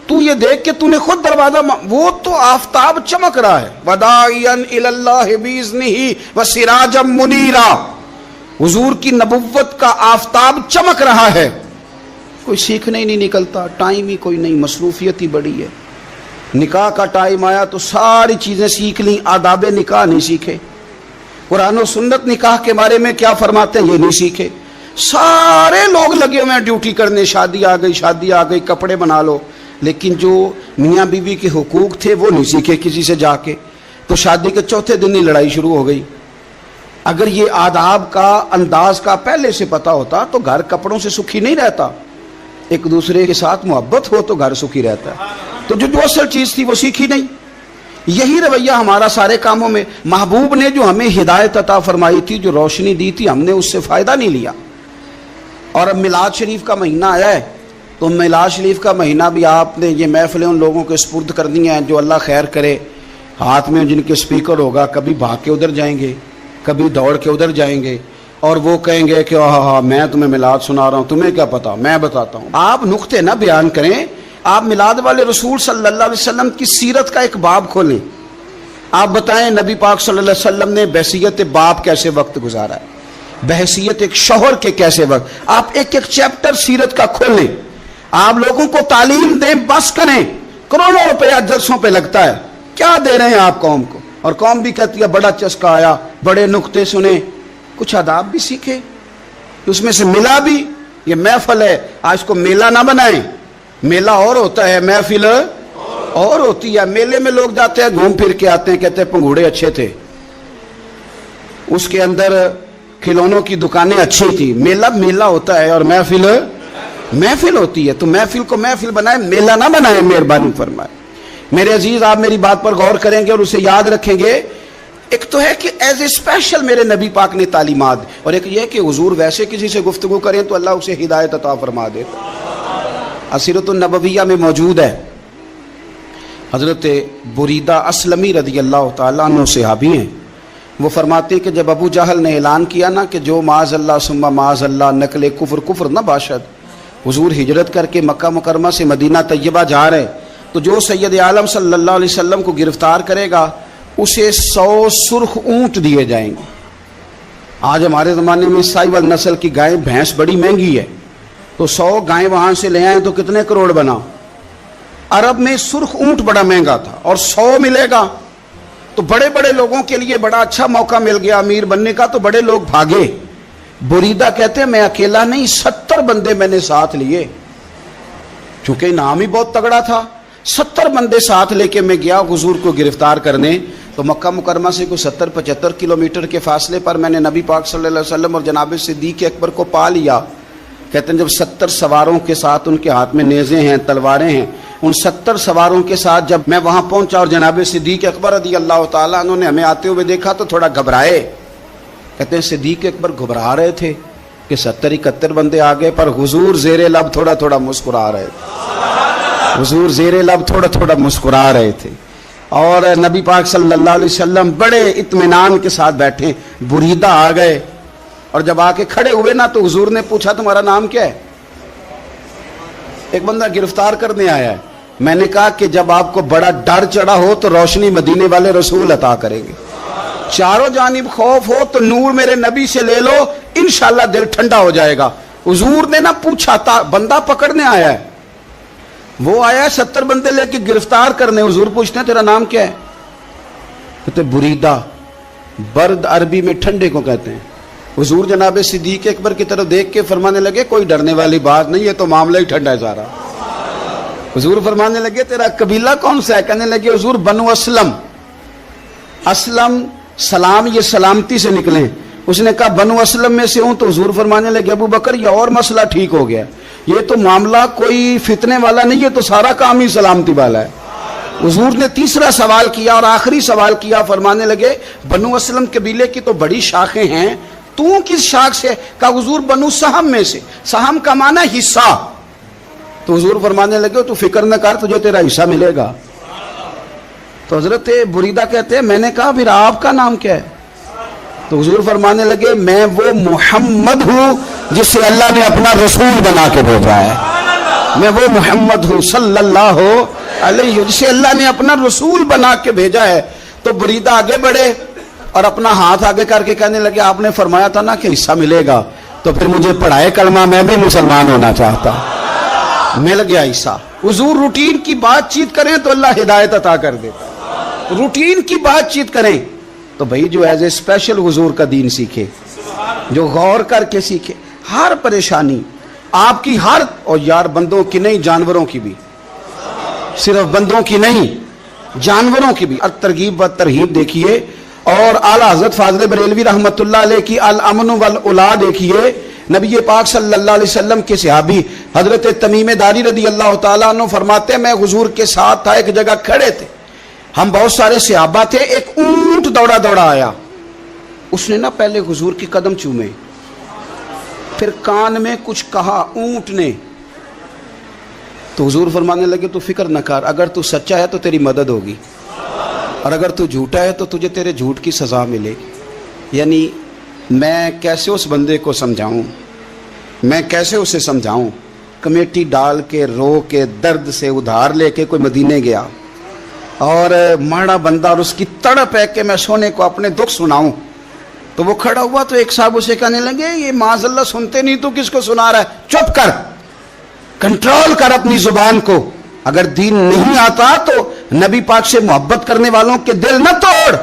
تو یہ دیکھ کہ تو نے خود دروازہ، وہ تو آفتاب چمک رہا ہے، وداعیا الی اللہ باذنہ وسراجا منیرا، حضور کی نبوت کا آفتاب چمک رہا ہے، کوئی سیکھنے ہی نہیں نکلتا، ٹائم ہی کوئی نہیں، مصروفیت ہی بڑی ہے۔ نکاح کا ٹائم آیا تو ساری چیزیں سیکھ لیں، آداب نکاح نہیں سیکھے، قرآن و سنت نکاح کے بارے میں کیا فرماتے ہیں یہ نہیں سیکھے، سارے لوگ لگے ہوئے ہیں ڈیوٹی کرنے، شادی آ گئی، شادی آ گئی، کپڑے بنا لو، لیکن جو میاں بیوی کے حقوق تھے وہ نہیں سیکھے کسی سے جا کے، تو شادی کے چوتھے دن ہی لڑائی شروع ہو گئی۔ اگر یہ آداب کا انداز کا پہلے سے پتہ ہوتا تو گھر کپڑوں سے سکھی نہیں رہتا، ایک دوسرے کے ساتھ محبت ہو تو گھر سکھی رہتا ہے، تو جو اصل چیز تھی وہ سیکھی نہیں۔ یہی رویہ ہمارا سارے کاموں میں، محبوب نے جو ہمیں ہدایت عطا فرمائی تھی، جو روشنی دی تھی، ہم نے اس سے فائدہ نہیں لیا۔ اور اب میلاد شریف کا مہینہ آیا ہے تو میلاد شریف کا مہینہ بھی آپ نے یہ محفلیں ان لوگوں کے سپرد کرنی ہیں جو اللہ خیر کرے، ہاتھ میں جن کے سپیکر ہوگا، کبھی بھاگ کے ادھر جائیں گے، کبھی دوڑ کے ادھر جائیں گے، اور وہ کہیں گے کہ ہاں میں تمہیں میلاد سنا رہا ہوں، تمہیں کیا پتا، میں بتاتا ہوں۔ آپ نقطے نہ بیان کریں، آپ میلاد والے رسول صلی اللہ علیہ وسلم کی سیرت کا ایک باب کھولیں، آپ بتائیں نبی پاک صلی اللہ علیہ وسلم نے بحیثیت باپ کیسے وقت گزارا ہے، بحیثیت ایک شوہر کے کیسے وقت، آپ ایک ایک چیپٹر سیرت کا کھولیں، آپ لوگوں کو تعلیم دیں، بس کریں، کروڑوں روپیہ جلسوں پہ لگتا ہے، کیا دے رہے ہیں آپ قوم کو، اور قوم بھی کہتی ہے بڑا چسکا آیا، بڑے نقطے سنے، کچھ آداب بھی سیکھے، اس میں سے ملا بھی، یہ محفل ہے، آج کو میلہ نہ بنائیں، میلہ اور ہوتا ہے، محفل اور ہوتی ہے۔ میلے میں لوگ جاتے ہیں، گھوم پھر کے آتے ہیں، کہتے ہیں پنگوڑے اچھے تھے، اس کے اندر کھلونوں کی دکانیں اچھی تھی، میلہ ہوتا ہے اور محفل ہوتی ہے، تو محفل کو محفل بنائیں، میلہ نہ بنائیں، مہربانی فرمائے۔ میرے عزیز، آپ میری بات پر غور کریں گے اور اسے یاد رکھیں گے، ایک تو ہے کہ ایز اے اسپیشل میرے نبی پاک نے تعلیمات، اور ایک یہ کہ حضور ویسے کسی سے گفتگو کریں تو اللہ اسے ہدایت عطا فرما دے۔ سیرت النبویہ میں موجود ہے، حضرت بریدہ اسلمی رضی اللہ تعالیٰ عنہ صحابی ہیں، وہ فرماتے ہیں کہ جب ابو جہل نے اعلان کیا نا کہ جو معاذ اللہ ثم معاذ اللہ نقل کفر نہ باشد، حضور ہجرت کر کے مکہ مکرمہ سے مدینہ طیبہ جا رہے، تو جو سید عالم صلی اللہ علیہ وسلم کو گرفتار کرے گا اسے 100 سرخ اونٹ دیے جائیں گے۔ آج ہمارے زمانے میں سائیول نسل کی گائے بھینس بڑی مہنگی ہے، تو 100 گائیں وہاں سے لے آئیں تو کتنے کروڑ بنا۔ عرب میں سرخ اونٹ بڑا مہنگا تھا، اور 100 ملے گا تو بڑے بڑے لوگوں کے لیے بڑا اچھا موقع مل گیا امیر بننے کا، تو بڑے لوگ بھاگے۔ بریدہ کہتے ہیں میں اکیلا نہیں، 70 بندے میں نے ساتھ لیے، چونکہ انعام ہی بہت تگڑا تھا، 70 بندے ساتھ لے کے میں گیا حضور کو گرفتار کرنے۔ تو مکہ مکرمہ سے کوئی 70-75 کلومیٹر کے فاصلے پر میں نے نبی پاک صلی اللہ علیہ وسلم اور جناب صدیق اکبر کو پا لیا۔ کہتے ہیں جب 70 سواروں کے ساتھ ان کے ہاتھ میں نیزے ہیں، تلواریں ہیں، ان 70 سواروں کے ساتھ جب میں وہاں پہنچا اور جناب صدیق اکبر رضی اللہ تعالیٰ عنہ نے ہمیں آتے ہوئے دیکھا تو تھوڑا گھبرائے. کہتے ہیں صدیق اکبر گھبرا رہے تھے کہ 70-71 بندے آ گئے, پر حضور زیر لب تھوڑا تھوڑا مسکرا رہے تھے. حضور زیر لب تھوڑا تھوڑا مسکرا رہے تھے. اور نبی پاک صلی اللہ علیہ وسلم بڑے اطمینان کے ساتھ بیٹھے. بریدہ آ گئے اور جب آ کے کھڑے ہوئے نا تو حضور نے پوچھا تمہارا نام کیا ہے؟ ایک بندہ گرفتار کرنے آیا ہے. میں نے کہا کہ جب آپ کو بڑا ڈر چڑھا ہو تو روشنی مدینے والے رسول عطا کریں گے. چاروں جانب خوف ہو تو نور میرے نبی سے لے لو, انشاءاللہ دل ٹھنڈا ہو جائے گا. حضور نے نہ پوچھا تھا, بندہ پکڑنے آیا ہے, وہ آیا ہے 70 بندے لے کے گرفتار کرنے. حضور پوچھتے ہیں تیرا نام کیا ہے؟ کہتے بریدہ. برد عربی میں ٹھنڈے کو کہتے ہیں. حضور جناب صدیق اکبر کی طرف دیکھ کے فرمانے لگے کوئی ڈرنے والی بات نہیں ہے, تو معاملہ ہی ٹھنڈا ہے سارا. حضور فرمانے لگے تیرا قبیلہ کون سا ہے؟ کہنے لگے حضور بنو اسلم. اسلم سلام, یہ سلامتی سے نکلے. اس نے کہا بنو اسلم میں سے ہوں. تو حضور فرمانے لگے ابو بکر یہ اور مسئلہ ٹھیک ہو گیا, یہ تو معاملہ کوئی فتنے والا نہیں ہے, تو سارا کام ہی سلامتی والا ہے. حضور نے تیسرا سوال کیا اور آخری سوال کیا. فرمانے لگے بنو اسلم قبیلے کی تو بڑی شاخیں ہیں, تو کس شاخ سے؟ کہا حضور بنو سہم میں سے. سہم کا معنی حصہ. تو حضور فرمانے لگے تو فکر نہ کر, تجھے تیرا حصہ ملے گا. تو حضرت بریدہ کہتے ہیں میں نے کہا پھر آپ کا نام کیا ہے؟ تو حضور فرمانے لگے میں وہ محمد ہوں جسے اللہ نے اپنا رسول بنا کے بھیجا ہے. میں وہ محمد ہوں صلی اللہ علیہ جسے اللہ نے اپنا رسول بنا کے بھیجا ہے. تو بریدہ آگے بڑھے اور اپنا ہاتھ آگے کر کے کہنے لگے آپ نے فرمایا تھا نا کہ حصہ ملے گا, تو پھر مجھے پڑھائے کلمہ, میں بھی مسلمان ہونا چاہتا. مل گیا حصہ. حضور روٹین کی بات چیت کریں تو اللہ ہدایت عطا کر دیتا. روٹین کی بات چیت کریں تو بھائی جو ایز اے اسپیشل حضور کا دین سیکھے, جو غور کر کے سیکھے. ہر پریشانی آپ کی, ہر, اور یار بندوں کی نہیں جانوروں کی بھی, صرف بندوں کی نہیں جانوروں کی بھی. ترغیب و ترہیب دیکھیے. اور اعلیٰ حضرت فاضل بریلوی رحمۃ اللہ علیہ کی الامن والاولا دیکھیے. نبی پاک صلی اللہ علیہ وسلم کے صحابی حضرت تمیم داری رضی اللہ تعالیٰ عنہ فرماتے ہیں میں حضور کے ساتھ تھا, ایک جگہ کھڑے تھے, ہم بہت سارے صحابہ تھے. ایک اونٹ دوڑا دوڑا آیا, اس نے نا پہلے حضور کی قدم چومے, پھر کان میں کچھ کہا اونٹ نے. تو حضور فرمانے لگے تو فکر نہ کر, اگر تو سچا ہے تو تیری مدد ہوگی, اور اگر تو جھوٹا ہے تو تجھے تیرے جھوٹ کی سزا ملے گی. یعنی میں کیسے اس بندے کو سمجھاؤں, میں کیسے اسے سمجھاؤں. کمیٹی ڈال کے رو کے درد سے ادھار لے کے کوئی مدینے گیا, اور ماڑا بندہ, اور اس کی تڑپ ہے کہ میں سونے کو اپنے دکھ سناؤں. تو وہ کھڑا ہوا تو ایک صاحب اسے کہنے لگے یہ معاذ اللہ سنتے نہیں تو کس کو سنا رہا ہے؟ چپ کر, کنٹرول کر اپنی زبان کو. اگر دین نہیں آتا تو نبی پاک سے محبت کرنے والوں کے دل نہ توڑ.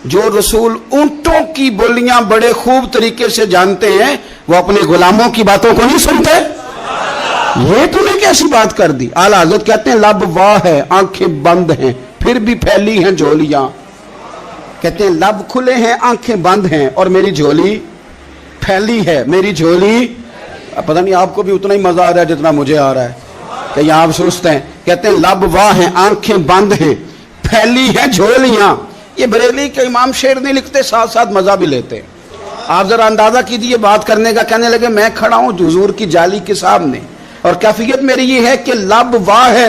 جو رسول اونٹوں کی بولیاں بڑے خوب طریقے سے جانتے ہیں وہ اپنے غلاموں کی باتوں کو نہیں سنتے. یہ تو نے کیسی بات کر دی. اعلیٰ حضرت کہتے ہیں لب واہ ہے آنکھیں بند ہیں پھر بھی پھیلی ہیں جھولیاں. کہتے ہیں لب کھلے ہیں آنکھیں بند ہیں اور میری جھولی پھیلی ہے. میری جھولی, پتہ نہیں آپ کو بھی اتنا ہی مزہ آ رہا ہے جتنا مجھے آ رہا ہے کہ یہاں آپ سوچتے ہیں. کہتے ہیں لب واہ ہیں آنکھیں بند ہیں پھیلی ہیں جھولیاں. یہ بریلی کے امام شعر نہیں لکھتے, ساتھ ساتھ مزہ بھی لیتے. آپ ذرا اندازہ کیجیے بات کرنے کا. کہنے لگے میں کھڑا ہوں حضور کی جالی کے سامنے, اور کیفیت میری یہ ہے کہ لب واہ ہے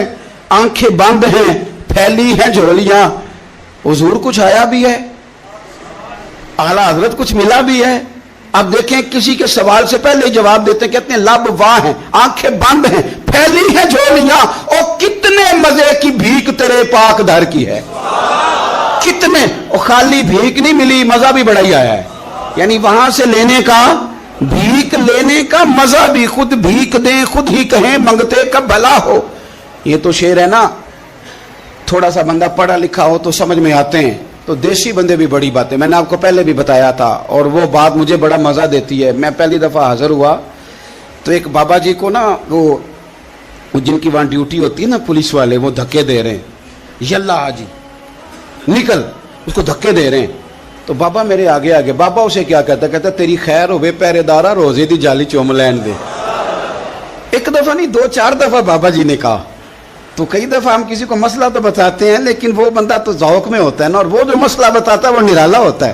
آنکھیں بند ہیں پھیلی ہیں جھولیاں. حضور کچھ آیا بھی ہے, اعلیٰ حضرت کچھ ملا بھی ہے. اب دیکھیں کسی کے سوال سے پہلے جواب دیتے ہیں. کہتے ہیں لب واہ ہیں آنکھیں بند ہیں پھیلی ہیں جھولیاں, اور کتنے مزے کی بھیک تیرے پاک در کی ہے. کتنے, اور خالی بھیک نہیں ملی, مزہ بھی بڑا ہی آیا ہے. یعنی وہاں سے لینے کا, بھیک لینے کا مزہ بھی, خود بھیک دیں خود ہی کہیں منگتے کا بھلا ہو. یہ تو شعر ہے نا, تھوڑا سا بندہ پڑھا لکھا ہو تو سمجھ میں آتے ہیں. تو دیسی بندے بھی بڑی باتیں, میں نے آپ کو پہلے بھی بتایا تھا, اور وہ بات مجھے بڑا مزہ دیتی ہے. میں پہلی دفعہ حاضر ہوا تو ایک بابا جی کو نا, وہ جن کی وہاں ڈیوٹی ہوتی ہے نا پولیس والے, وہ دھکے دے رہے ہیں, یلا حاجی نکل, اس کو دھکے دے رہے ہیں. تو بابا میرے آگے آگے, بابا اسے کیا کہتا, کہتا تیری خیر ہوئے پہرے دارا روزے دی جالی چوم لین دے. ایک دفعہ نہیں 2-4 دفعہ بابا جی نے کہا. تو کئی دفعہ ہم کسی کو مسئلہ تو بتاتے ہیں لیکن وہ بندہ تو ذوق میں ہوتا ہے نا, اور وہ جو مسئلہ بتاتا ہے وہ نرالا ہوتا ہے.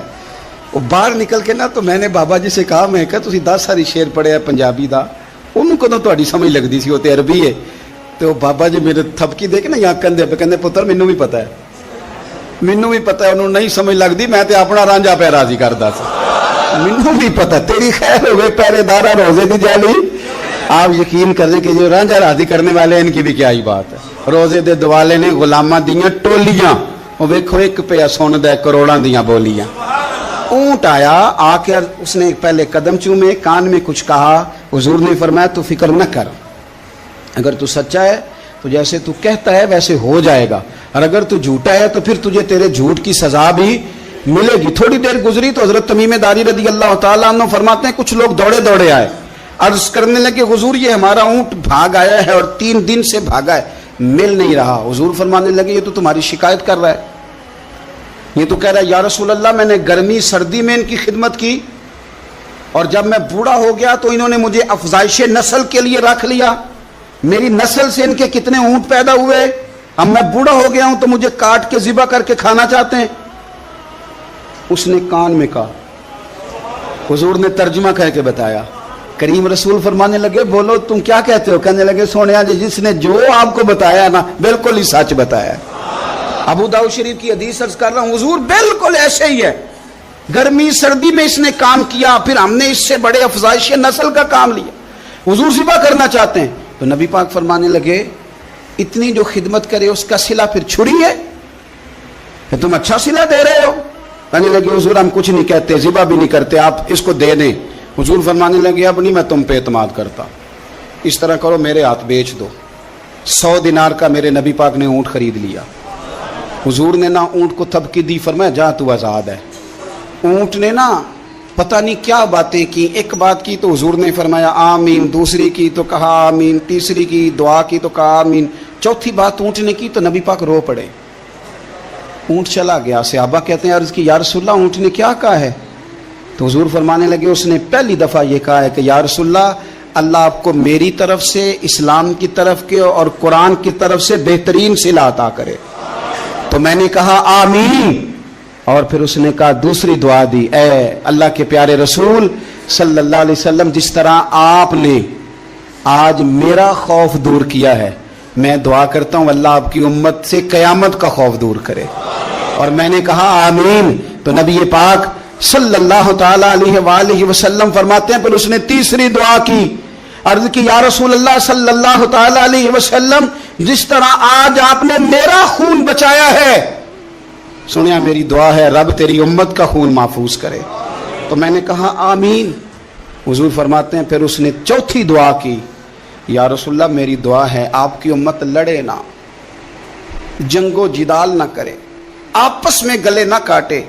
وہ باہر نکل کے نا تو میں نے بابا جی سے کہا, میں کہا تسی 10 ساری شعر پڑھے پنجابی دا, انہوں کو تو تہاڈی سمجھ لگدی سی, وہ تے عربی ہے. تو بابا جی میرے تھپکی دے کے نا یہاں کندھے پہ کہندے پتر مینوں بھی پتہ ہے, مینوں بھی پتہ ہے, انہوں نہیں سمجھ لگدی, میں تے اپنا رانجھا پہ راضی کردا سی. مینوں بھی پتہ, تیری خیر ہوئے پہرے دارا روزے دی جالی. آپ یقین کریں کہ جو رانجھا راضی کرنے والے ان کی بھی کیا ہی بات ہے. روزے دے دوالے نے غلاماں دیاں ٹولیاں, وہ ویکھو ایک پیا سن دے کروڑاں دیاں بولیاں. اونٹ آیا, آ کے اس نے پہلے قدم چومے, کان میں کچھ کہا. حضور نے فرمایا تو فکر نہ کر, اگر تو سچا ہے تو جیسے تو کہتا ہے ویسے ہو جائے گا, اور اگر تو جھوٹا ہے تو پھر تجھے تیرے جھوٹ کی سزا بھی ملے گی. تھوڑی دیر گزری تو حضرت تمیم داری رضی اللہ تعالیٰ عنہ فرماتے ہیں کچھ لوگ دوڑے دوڑے آئے, عرض کرنے لگے حضور یہ ہمارا اونٹ بھاگ آیا ہے اور 3 دن سے بھاگا ہے, مل نہیں رہا. حضور فرمانے لگے یہ تو تمہاری شکایت کر رہا ہے, یہ تو کہہ رہا ہے یا رسول اللہ میں نے گرمی سردی میں ان کی خدمت کی, اور جب میں بوڑھا ہو گیا تو انہوں نے مجھے افزائش نسل کے لیے رکھ لیا, میری نسل سے ان کے کتنے اونٹ پیدا ہوئے, اب میں بوڑھا ہو گیا ہوں تو مجھے کاٹ کے ذبح کر کے کھانا چاہتے ہیں. اس نے کان میں کہا, حضور نے ترجمہ کر کے بتایا. کریم رسول فرمانے لگے بولو تم کیا کہتے ہو؟ کہنے لگے سونیا جی جس نے جو آپ کو بتایا نا بالکل ہی سچ بتایا. ابو داؤد شریف کی حدیث عرض کر رہا ہوں, حضور بالکل ایسے ہی ہے, گرمی سردی میں اس نے کام کیا, پھر ہم نے اس سے بڑے افزائش نسل کا کام لیا, حضور ذبح کرنا چاہتے ہیں. تو نبی پاک فرمانے لگے اتنی جو خدمت کرے اس کا صلہ پھر چھری ہے, کہ تم اچھا صلہ دے رہے ہو. کہنے لگے حضور ہم کچھ نہیں کہتے, ذبح بھی نہیں کرتے, آپ اس کو دے دیں. حضور فرمانے لگے اب نہیں میں تم پہ اعتماد کرتا, اس طرح کرو میرے ہاتھ بیچ دو. 100 دینار کا میرے نبی پاک نے اونٹ خرید لیا. حضور نے نا اونٹ کو تھپکی دی, فرمایا جا تو آزاد ہے. اونٹ نے نا پتہ نہیں کیا باتیں کی, ایک بات کی تو حضور نے فرمایا آمین, دوسری کی تو کہا آمین, تیسری کی دعا کی تو کہا آمین, چوتھی بات اونٹ نے کی تو نبی پاک رو پڑے. اونٹ چلا گیا. صحابہ کہتے ہیں عرض کی یا رسول اللہ اونٹ نے کیا کہا ہے؟ تو حضور فرمانے لگے اس نے پہلی دفعہ یہ کہا ہے کہ یا رسول اللہ اللہ آپ کو میری طرف سے, اسلام کی طرف کے اور قرآن کی طرف سے بہترین صلہ عطا کرے. تو میں نے کہا آمین, اور پھر اس نے کہا دوسری دعا دی, اے اللہ کے پیارے رسول صلی اللہ علیہ وسلم جس طرح آپ نے آج میرا خوف دور کیا ہے, میں دعا کرتا ہوں اللہ آپ کی امت سے قیامت کا خوف دور کرے. اور میں نے کہا آمین. تو نبی پاک صلی اللہ تعالی علیہ وآلہ وسلم فرماتے ہیں پھر اس نے تیسری دعا کی, عرض کی یا رسول اللہ صلی اللہ تعالی علیہ وسلم جس طرح آج آپ نے میرا خون بچایا ہے, سنیا میری دعا ہے رب تیری امت کا خون محفوظ کرے. تو میں نے کہا آمین. حضور فرماتے ہیں پھر اس نے چوتھی دعا کی, یا رسول اللہ میری دعا ہے آپ کی امت لڑے نہ, جنگ و جدال نہ کرے, آپس میں گلے نہ کاٹے.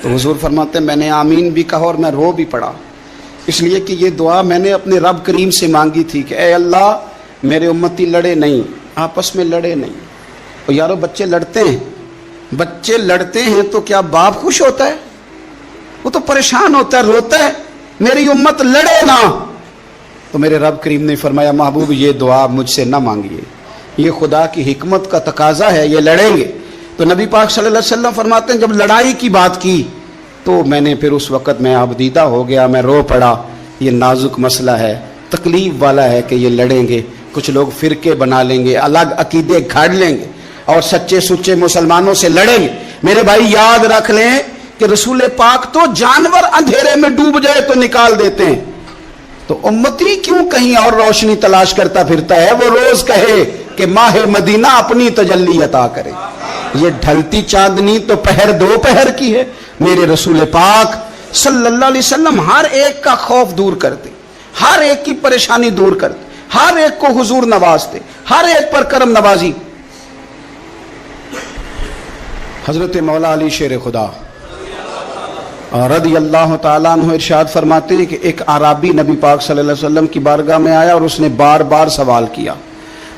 تو حضور فرماتے ہیں میں نے آمین بھی کہا اور میں رو بھی پڑا, اس لیے کہ یہ دعا میں نے اپنے رب کریم سے مانگی تھی کہ اے اللہ میرے امتی لڑے نہیں, آپس میں لڑے نہیں. اور یارو بچے لڑتے ہیں, بچے لڑتے ہیں تو کیا باپ خوش ہوتا ہے؟ وہ تو پریشان ہوتا ہے, روتا ہے میری امت لڑے نہ. تو میرے رب کریم نے فرمایا محبوب یہ دعا مجھ سے نہ مانگیے, یہ خدا کی حکمت کا تقاضا ہے, یہ لڑیں گے. تو نبی پاک صلی اللہ علیہ وسلم فرماتے ہیں جب لڑائی کی بات کی تو میں نے پھر اس وقت میں آبدیدہ ہو گیا, میں رو پڑا. یہ نازک مسئلہ ہے, تکلیف والا ہے کہ یہ لڑیں گے, کچھ لوگ فرقے بنا لیں گے, الگ عقیدے گھاڑ لیں گے اور سچے سچے مسلمانوں سے لڑیں گے. میرے بھائی یاد رکھ لیں کہ رسول پاک تو جانور اندھیرے میں ڈوب جائے تو نکال دیتے ہیں, تو امتی کیوں کہیں اور روشنی تلاش کرتا پھرتا ہے؟ وہ روز کہے کہ ماہ مدینہ اپنی تجلی عطا کرے. یہ ڈھلتی چاندنی تو پہر دو پہر کی ہے. میرے رسول پاک صلی اللہ علیہ وسلم ہر ایک کا خوف دور کرتے, ہر ایک کی پریشانی دور کرتے, ہر ایک کو حضور نوازتے, ہر ایک پر کرم نوازی. حضرت مولا علی شیر خدا رضی اللہ تعالیٰ عنہ ارشاد فرماتے ہیں کہ ایک عربی نبی پاک صلی اللہ علیہ وسلم کی بارگاہ میں آیا اور اس نے بار بار سوال کیا,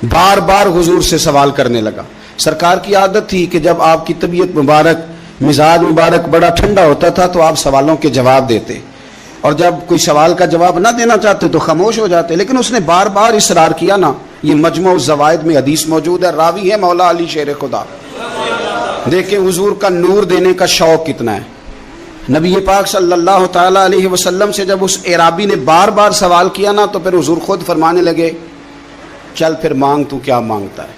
بار بار حضور سے سوال کرنے لگا. سرکار کی عادت تھی کہ جب آپ کی طبیعت مبارک, مزاج مبارک بڑا ٹھنڈا ہوتا تھا تو آپ سوالوں کے جواب دیتے, اور جب کوئی سوال کا جواب نہ دینا چاہتے تو خاموش ہو جاتے. لیکن اس نے بار بار اصرار کیا نا یہ مجموع الزوائد میں حدیث موجود ہے، راوی ہے مولا علی شیر خدا۔ دیکھیں حضور کا نور دینے کا شوق کتنا ہے۔ نبی پاک صلی اللہ تعالیٰ علیہ وسلم سے جب اس اعرابی نے بار بار سوال کیا نا تو پھر حضور خود فرمانے لگے چل پھر مانگ تو کیا مانگتا ہے۔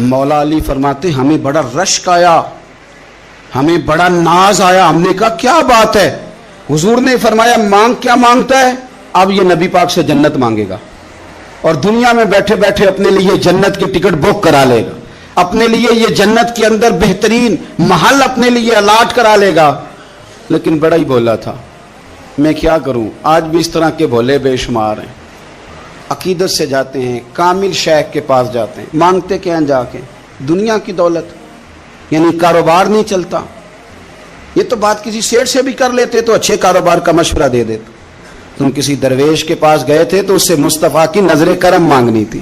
مولا علی فرماتے ہمیں بڑا رشک آیا، ہمیں بڑا ناز آیا، ہم نے کہا کیا بات ہے؟ حضور نے فرمایا مانگ کیا مانگتا ہے؟ اب یہ نبی پاک سے جنت مانگے گا اور دنیا میں بیٹھے بیٹھے اپنے لیے جنت کی ٹکٹ بک کرا لے گا، اپنے لیے یہ جنت کے اندر بہترین محل اپنے لیے الاٹ کرا لے گا۔ لیکن بڑا ہی بولا تھا۔ میں کیا کروں، آج بھی اس طرح کے بھولے بے شمار ہیں، عقیدت سے جاتے ہیں، کامل شیخ کے پاس جاتے ہیں، مانگتے کیا ہیں جا کے؟ دنیا کی دولت، یعنی کاروبار نہیں چلتا۔ یہ تو بات کسی سیٹ سے بھی کر لیتے تو اچھے کاروبار کا مشورہ دے دیتے۔ تم کسی درویش کے پاس گئے تھے تو اس سے مصطفیٰ کی نظر کرم مانگنی تھی،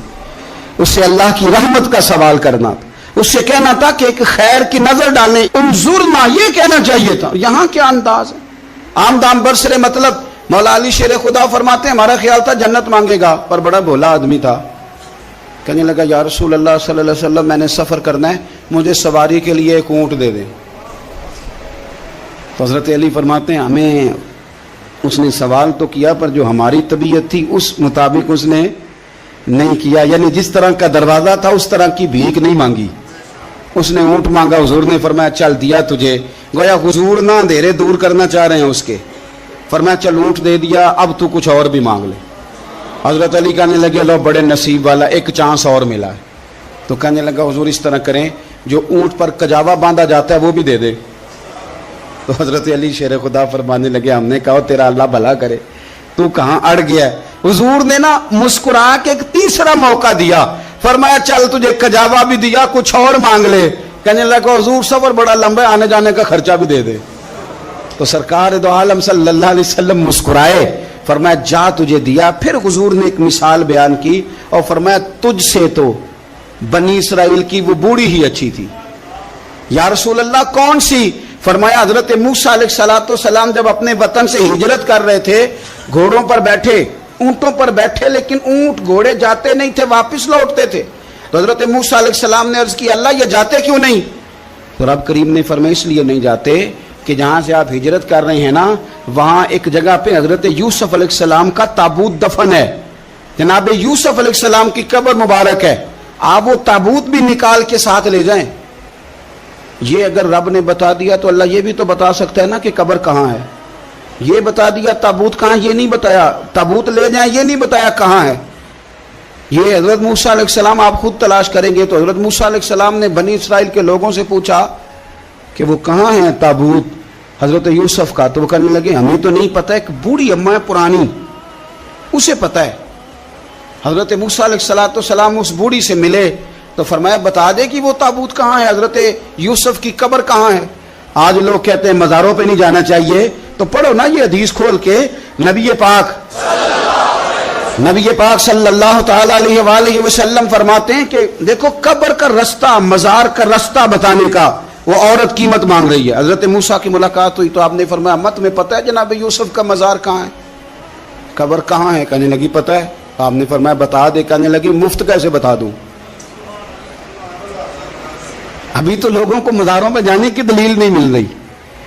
اس سے اللہ کی رحمت کا سوال کرنا تھا، اس سے کہنا تھا کہ ایک خیر کی نظر ڈالیں، انظرنا، یہ کہنا چاہیے تھا۔ یہاں کیا انداز ہے، عام دام برسرے مطلب۔ مولا علی شیر خدا فرماتے ہیں ہمارا خیال تھا جنت مانگے گا، پر بڑا بھولا آدمی تھا۔ کہنے لگا یا رسول اللہ صلی اللہ علیہ وسلم میں نے سفر کرنا ہے، مجھے سواری کے لیے ایک اونٹ دے دیں۔ تو حضرت علی فرماتے ہیں ہمیں اس نے سوال تو کیا پر جو ہماری طبیعت تھی اس مطابق اس نے نہیں کیا، یعنی جس طرح کا دروازہ تھا اس طرح کی بھیک نہیں مانگی۔ اس نے اونٹ مانگا، حضور نے فرمایا چل دیا تجھے، گویا حضور نہ اندھیرے دور کرنا چاہ رہے ہیں اس کے، فرمایا چل اونٹ دے دیا، اب تو کچھ اور بھی مانگ لے۔ حضرت علی کہنے لگے لو بڑے نصیب والا، ایک چانس اور ملا ہے۔ تو کہنے لگا حضور اس طرح کریں جو اونٹ پر کجاوا باندھا جاتا ہے وہ بھی دے دے۔ تو حضرت علی شیر خدا فرمانے لگے ہم نے کہا تیرا اللہ بھلا کرے، تو کہاں اڑ گیا ہے؟ حضور نے نا مسکرا کے ایک تیسرا موقع دیا، فرمایا چل تجھے کجاوا بھی دیا، کچھ اور مانگ لے۔ کہنے لگا حضور سفر بڑا لمبا ہے، آنے جانے کا خرچہ بھی دے دے۔ تو سرکار دو عالم صلی اللہ علیہ وسلم مسکرائے، فرمایا جا تجھے دیا۔ پھر حضور نے ایک مثال بیان کی اور فرمایا تجھ سے تو بنی اسرائیل کی وہ بوڑھی ہی اچھی تھی۔ یا رسول اللہ کون سی؟ فرمایا حضرت موسیٰ علیہ السلام جب اپنے وطن سے ہجرت کر رہے تھے، گھوڑوں پر بیٹھے، اونٹوں پر بیٹھے، لیکن اونٹ گھوڑے جاتے نہیں تھے، واپس لوٹتے تھے۔ تو حضرت موسیٰ علیہ السلام نے عرض کی اللہ یہ جاتے کیوں نہیں؟ تو رب کریم نے فرمایا اس لیے نہیں جاتے کہ جہاں سے آپ ہجرت کر رہے ہیں نا وہاں ایک جگہ پہ حضرت یوسف علیہ السلام کا تابوت دفن ہے، جناب یوسف علیہ السلام کی قبر مبارک ہے، آپ وہ تابوت بھی نکال کے ساتھ لے جائیں۔ یہ اگر رب نے بتا دیا تو اللہ یہ بھی تو بتا سکتا ہے نا کہ قبر کہاں ہے۔ یہ بتا دیا تابوت کہاں، یہ نہیں بتایا، تابوت لے جائیں یہ نہیں بتایا کہاں ہے۔ یہ حضرت موسیٰ علیہ السلام آپ خود تلاش کریں گے تو حضرت موسیٰ علیہ السلام نے بنی اسرائیل کے لوگوں سے پوچھا کہ وہ کہاں ہے تابوت حضرت یوسف کا، تو وہ کہنے لگے ہمیں تو نہیں پتہ، ایک بوڑھی اماں ہے پرانی اسے پتہ ہے۔ حضرت موسیٰ علیہ السلام اس بوڑھی سے ملے تو فرمایا بتا دے کہ وہ تابوت کہاں ہے، حضرت یوسف کی قبر کہاں ہے۔ آج لوگ کہتے ہیں مزاروں پہ نہیں جانا چاہیے، تو پڑھو نا یہ حدیث کھول کے، نبی پاک صلی اللہ تعالی علیہ وآلہ وسلم فرماتے ہیں کہ دیکھو قبر کا رستہ، مزار کا رستہ بتانے کا وہ عورت قیمت مانگ رہی ہے۔ حضرت موسیٰ کی ملاقات ہوئی تو آپ نے فرمایا مت میں پتہ ہے جناب یوسف کا مزار کہاں ہے، قبر کہاں ہے؟ کہنے لگی پتہ ہے۔ آپ نے فرمایا بتا دے۔ کہنے لگی مفت کیسے بتا دوں، ابھی تو لوگوں کو مزاروں پہ جانے کی دلیل نہیں مل رہی،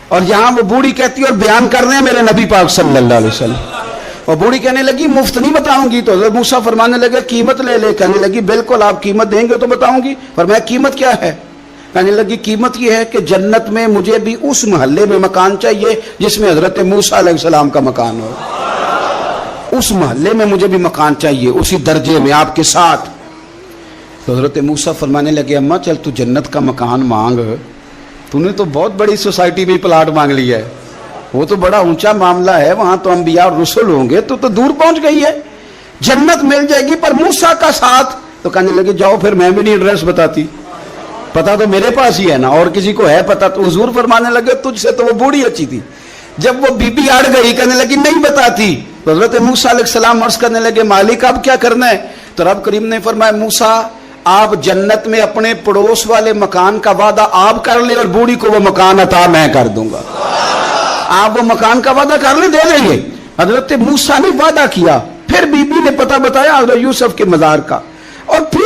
اور یہاں وہ بوڑھی کہتی ہے اور بیان کر رہے ہیں میرے نبی پاک صلی اللہ علیہ وسلم، اور بوڑھی کہنے لگی مفت نہیں بتاؤں گی۔ تو حضرت موسیٰ فرمانے لگے قیمت لے لے۔ کہنے لگی بالکل آپ قیمت دیں گے تو بتاؤں گی۔ فرمایا قیمت کیا ہے؟ کہنے لگی قیمت یہ ہے کہ جنت میں مجھے بھی اس محلے میں مکان چاہیے جس میں حضرت موسیٰ علیہ السلام کا مکان ہو، اس محلے میں مجھے بھی مکان چاہیے، اسی درجے میں آپ کے ساتھ۔ تو حضرت موسیٰ فرمانے لگے اماں چل تو جنت کا مکان مانگ، تو نے تو بہت بڑی سوسائٹی میں پلاٹ مانگ لیا ہے، وہ تو بڑا اونچا معاملہ ہے، وہاں تو انبیاء اور رسول ہوں گے، تو دور پہنچ گئی ہے، جنت مل جائے گی پر موسیٰ کا ساتھ۔ تو کہنے لگے جاؤ پھر میں بھی نہیں ایڈریس بتاتی، پتا تو میرے پاس ہی ہے نا، اور کسی کو ہے پتا؟ تو حضور فرمانے لگے تجھ سے تو وہ بوڑھی اچھی تھی۔ جب وہ بی بی اڑ گئی کہنے لگی نہیں بتاتی، تو حضرت موسیٰ علیہ السلام عرض کرنے لگے مالک اب کیا کرنا ہے؟ تو رب کریم نے فرمایا موسیٰ آپ جنت میں اپنے پڑوس والے مکان کا وعدہ آپ کر لیں اور بوڑھی کو وہ مکان عطا میں کر دوں گا۔ آپ وہ مکان کا وعدہ کر لیں، دے دیں گے۔ حضرت موسیٰ نے وعدہ کیا، پھر بی بی نے پتہ بتایا حضرت یوسف کے مزار کا۔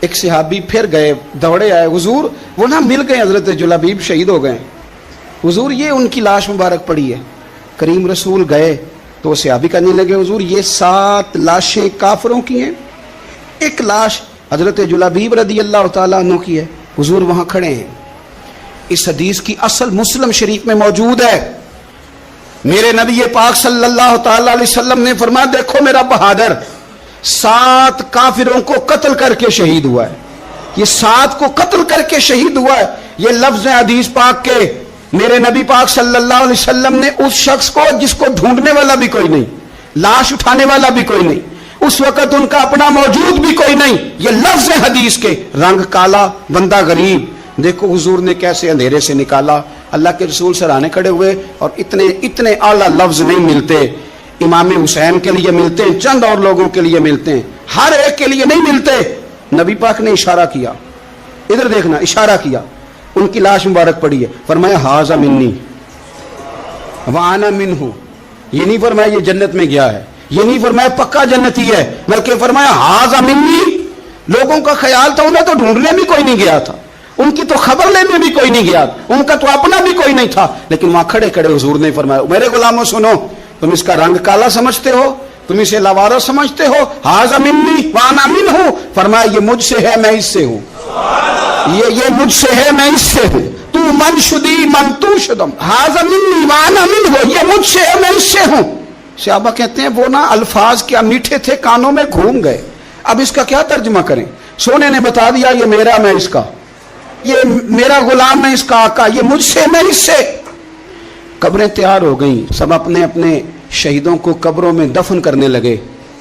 ایک صحابی پھر گئے, دوڑے آئے, حضور وہ نہ مل گئے, حضرت جلابیب شہید ہو گئے, حضور یہ ان کی لاش مبارک پڑی ہے. کریم رسول گئے تو صحابی کہنے لگے, حضور یہ 7 لاشیں کافروں کی ہیں, ایک لاش حضرت جلابیب رضی اللہ تعالیٰ عنہ کی ہے. حضور وہاں کھڑے ہیں. اس حدیث کی اصل مسلم شریف میں موجود ہے. میرے نبی پاک صلی اللہ تعالیٰ علیہ وسلم نے فرمایا, دیکھو میرا بہادر 7 کافروں کو قتل کر کے شہید ہوا ہے. یہ 7 کو قتل کر کے شہید ہوا ہے. یہ لفظ ہیں حدیث پاک کے. میرے نبی پاک صلی اللہ علیہ وسلم نے اس شخص کو, جس کو ڈھونڈنے والا بھی کوئی نہیں, لاش اٹھانے والا بھی کوئی نہیں, اس وقت ان کا اپنا موجود بھی کوئی نہیں, یہ لفظ ہے حدیث کے, رنگ کالا, بندہ غریب, دیکھو حضور نے کیسے اندھیرے سے نکالا. اللہ کے رسول سرانے کھڑے ہوئے, اور اتنے اعلیٰ لفظ نہیں ملتے. امام حسین کے لیے ملتے ہیں, چند اور لوگوں کے لیے ملتے ہیں, ہر ایک کے لیے نہیں ملتے. نبی پاک نے اشارہ کیا, ادھر دیکھنا, اشارہ کیا, ان کی لاش مبارک پڑی ہے. فرمایا ھذا منی وانا منہ. یہ نہیں فرمایا یہ جنت میں گیا ہے, یہ نہیں فرمایا پکا جنتی ہے, بلکہ فرمایا ھذا منی. لوگوں کا خیال تھا انہیں تو ڈھونڈنے بھی کوئی نہیں گیا تھا, ان کی تو خبر لینے بھی کوئی نہیں گیا, ان کا تو اپنا بھی کوئی نہیں تھا, لیکن وہاں کھڑے کھڑے حضور نے فرمایا, میرے غلاموں سنو, تم اس کا رنگ کالا سمجھتے ہو, تم اسے لوارس سمجھتے ہو, ھذا منی وانا منہ. فرمایا یہ مجھ سے ہے, میں اس سے ہوں. یہ مجھ سے ہے, میں اس سے ہوں. تو من شدی من تو شدم, ھذا منی وانا منہ, یہ مجھ سے ہے, میں اس سے ہوں. صحابہ کہتے ہیں وہ نا الفاظ کیا میٹھے تھے, کانوں میں گھوم گئے. اب اس کا کیا ترجمہ کریں؟ سونے نے بتا دیا یہ میرا, میں اس کا, یہ میرا غلام, میں اس کا آقا, یہ مجھ سے, میں اس سے. قبریں تیار ہو گئیں, سب اپنے اپنے شہیدوں کو قبروں میں دفن کرنے لگے.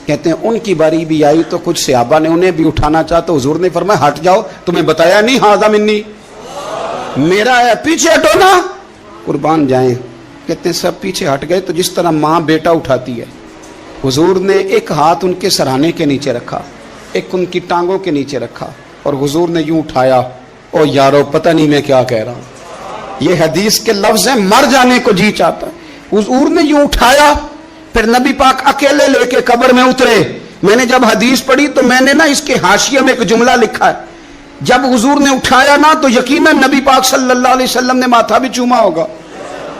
کہتے ہیں ان کی باری بھی آئی تو کچھ صحابہ نے انہیں بھی اٹھانا چاہا تو حضور نے فرمایا ہٹ جاؤ, تمہیں بتایا نہیں ھذا منی, میرا ہے, پیچھے ہٹو نا, قربان جائیں. کہتے ہیں سب پیچھے ہٹ گئے. تو جس طرح ماں بیٹا اٹھاتی ہے, حضور نے ایک ہاتھ ان کے سرہانے کے نیچے رکھا, ایک ان کی ٹانگوں کے نیچے رکھا, اور حضور نے یوں اٹھایا. او یارو پتہ نہیں میں کیا کہہ رہا ہوں, یہ حدیث کے لفظ ہیں, مر جانے کو جی چاہتا ہے. حضور نے یوں اٹھایا, پھر نبی پاک اکیلے لے کے قبر میں اترے. میں نے جب حدیث پڑھی تو میں نے نا اس کے حاشیے میں ایک جملہ لکھا ہے, جب حضور نے اٹھایا نا تو یقیناً نبی پاک صلی اللہ علیہ وسلم نے ماتھا بھی چوما ہوگا,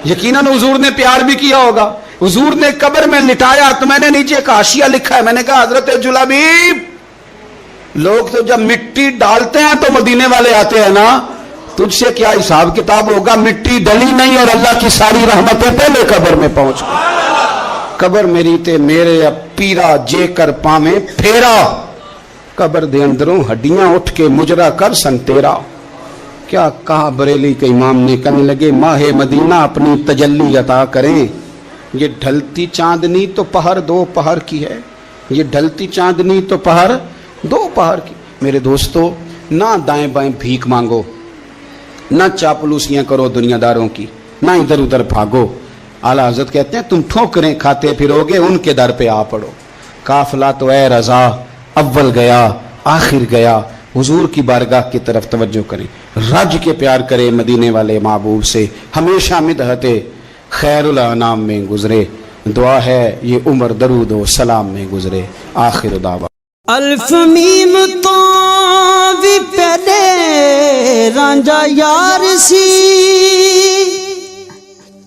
یقیناً حضور نے پیار بھی کیا ہوگا. حضور نے قبر میں لٹایا تو میں نے نیچے ایک حاشیہ لکھا ہے, میں نے کہا حضرت جلابیب, لوگ تو جب مٹی ڈالتے ہیں تو مدینے والے آتے ہیں نا, تجھ سے کیا حساب کتاب ہوگا, مٹی ڈلی نہیں اور اللہ کی ساری رحمتیں پہلے قبر میں پہنچ گئی. قبر میری تے میرے اب پیرا جے کر پامیں پھیرا, قبر دے اندروں ہڈیاں اٹھ کے مجرا کر سن تیرا. کیا کہا بریلی کے امام نے, کہنے لگے ماہ مدینہ اپنی تجلی عطا کریں. یہ ڈھلتی چاندنی تو پہر 2 پہر کی ہے, یہ ڈھلتی چاندنی تو پہر 2 پہر کی. میرے دوستو, نہ دائیں بائیں بھیک مانگو, نہ چاپلوسیاں کرو دنیا داروں کی, نہ ادھر ادھر بھاگو. اعلیٰ حضرت کہتے ہیں تم ٹھوکریں کھاتے پھرو گے, ان کے در پہ آ پڑو. قافلہ تو اے رضا اول گیا آخر گیا. حضور کی بارگاہ کی طرف توجہ کریں, رج کے پیار کرے مدینے والے محبوب سے, ہمیشہ مدحت خیر الانام میں گزرے. دعا ہے یہ عمر درود و سلام میں گزرے. آخر دعوا الف میم تو بھی پہلے رانجا یار سی,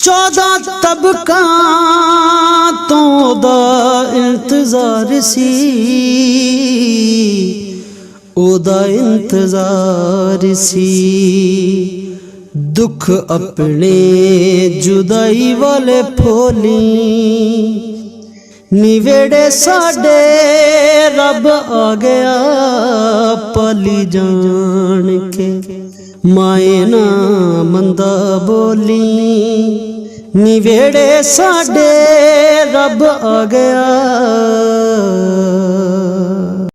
14 طبقہ تو دا انتظار سی, او دا انتظار سی. دکھ اپنے جدائی والے پھولی, نیویڑے ساڈے رب آ گیا پالی جان کے. مائیں نا مندہ بولی, نیویڑے ساڈے رب آ گیا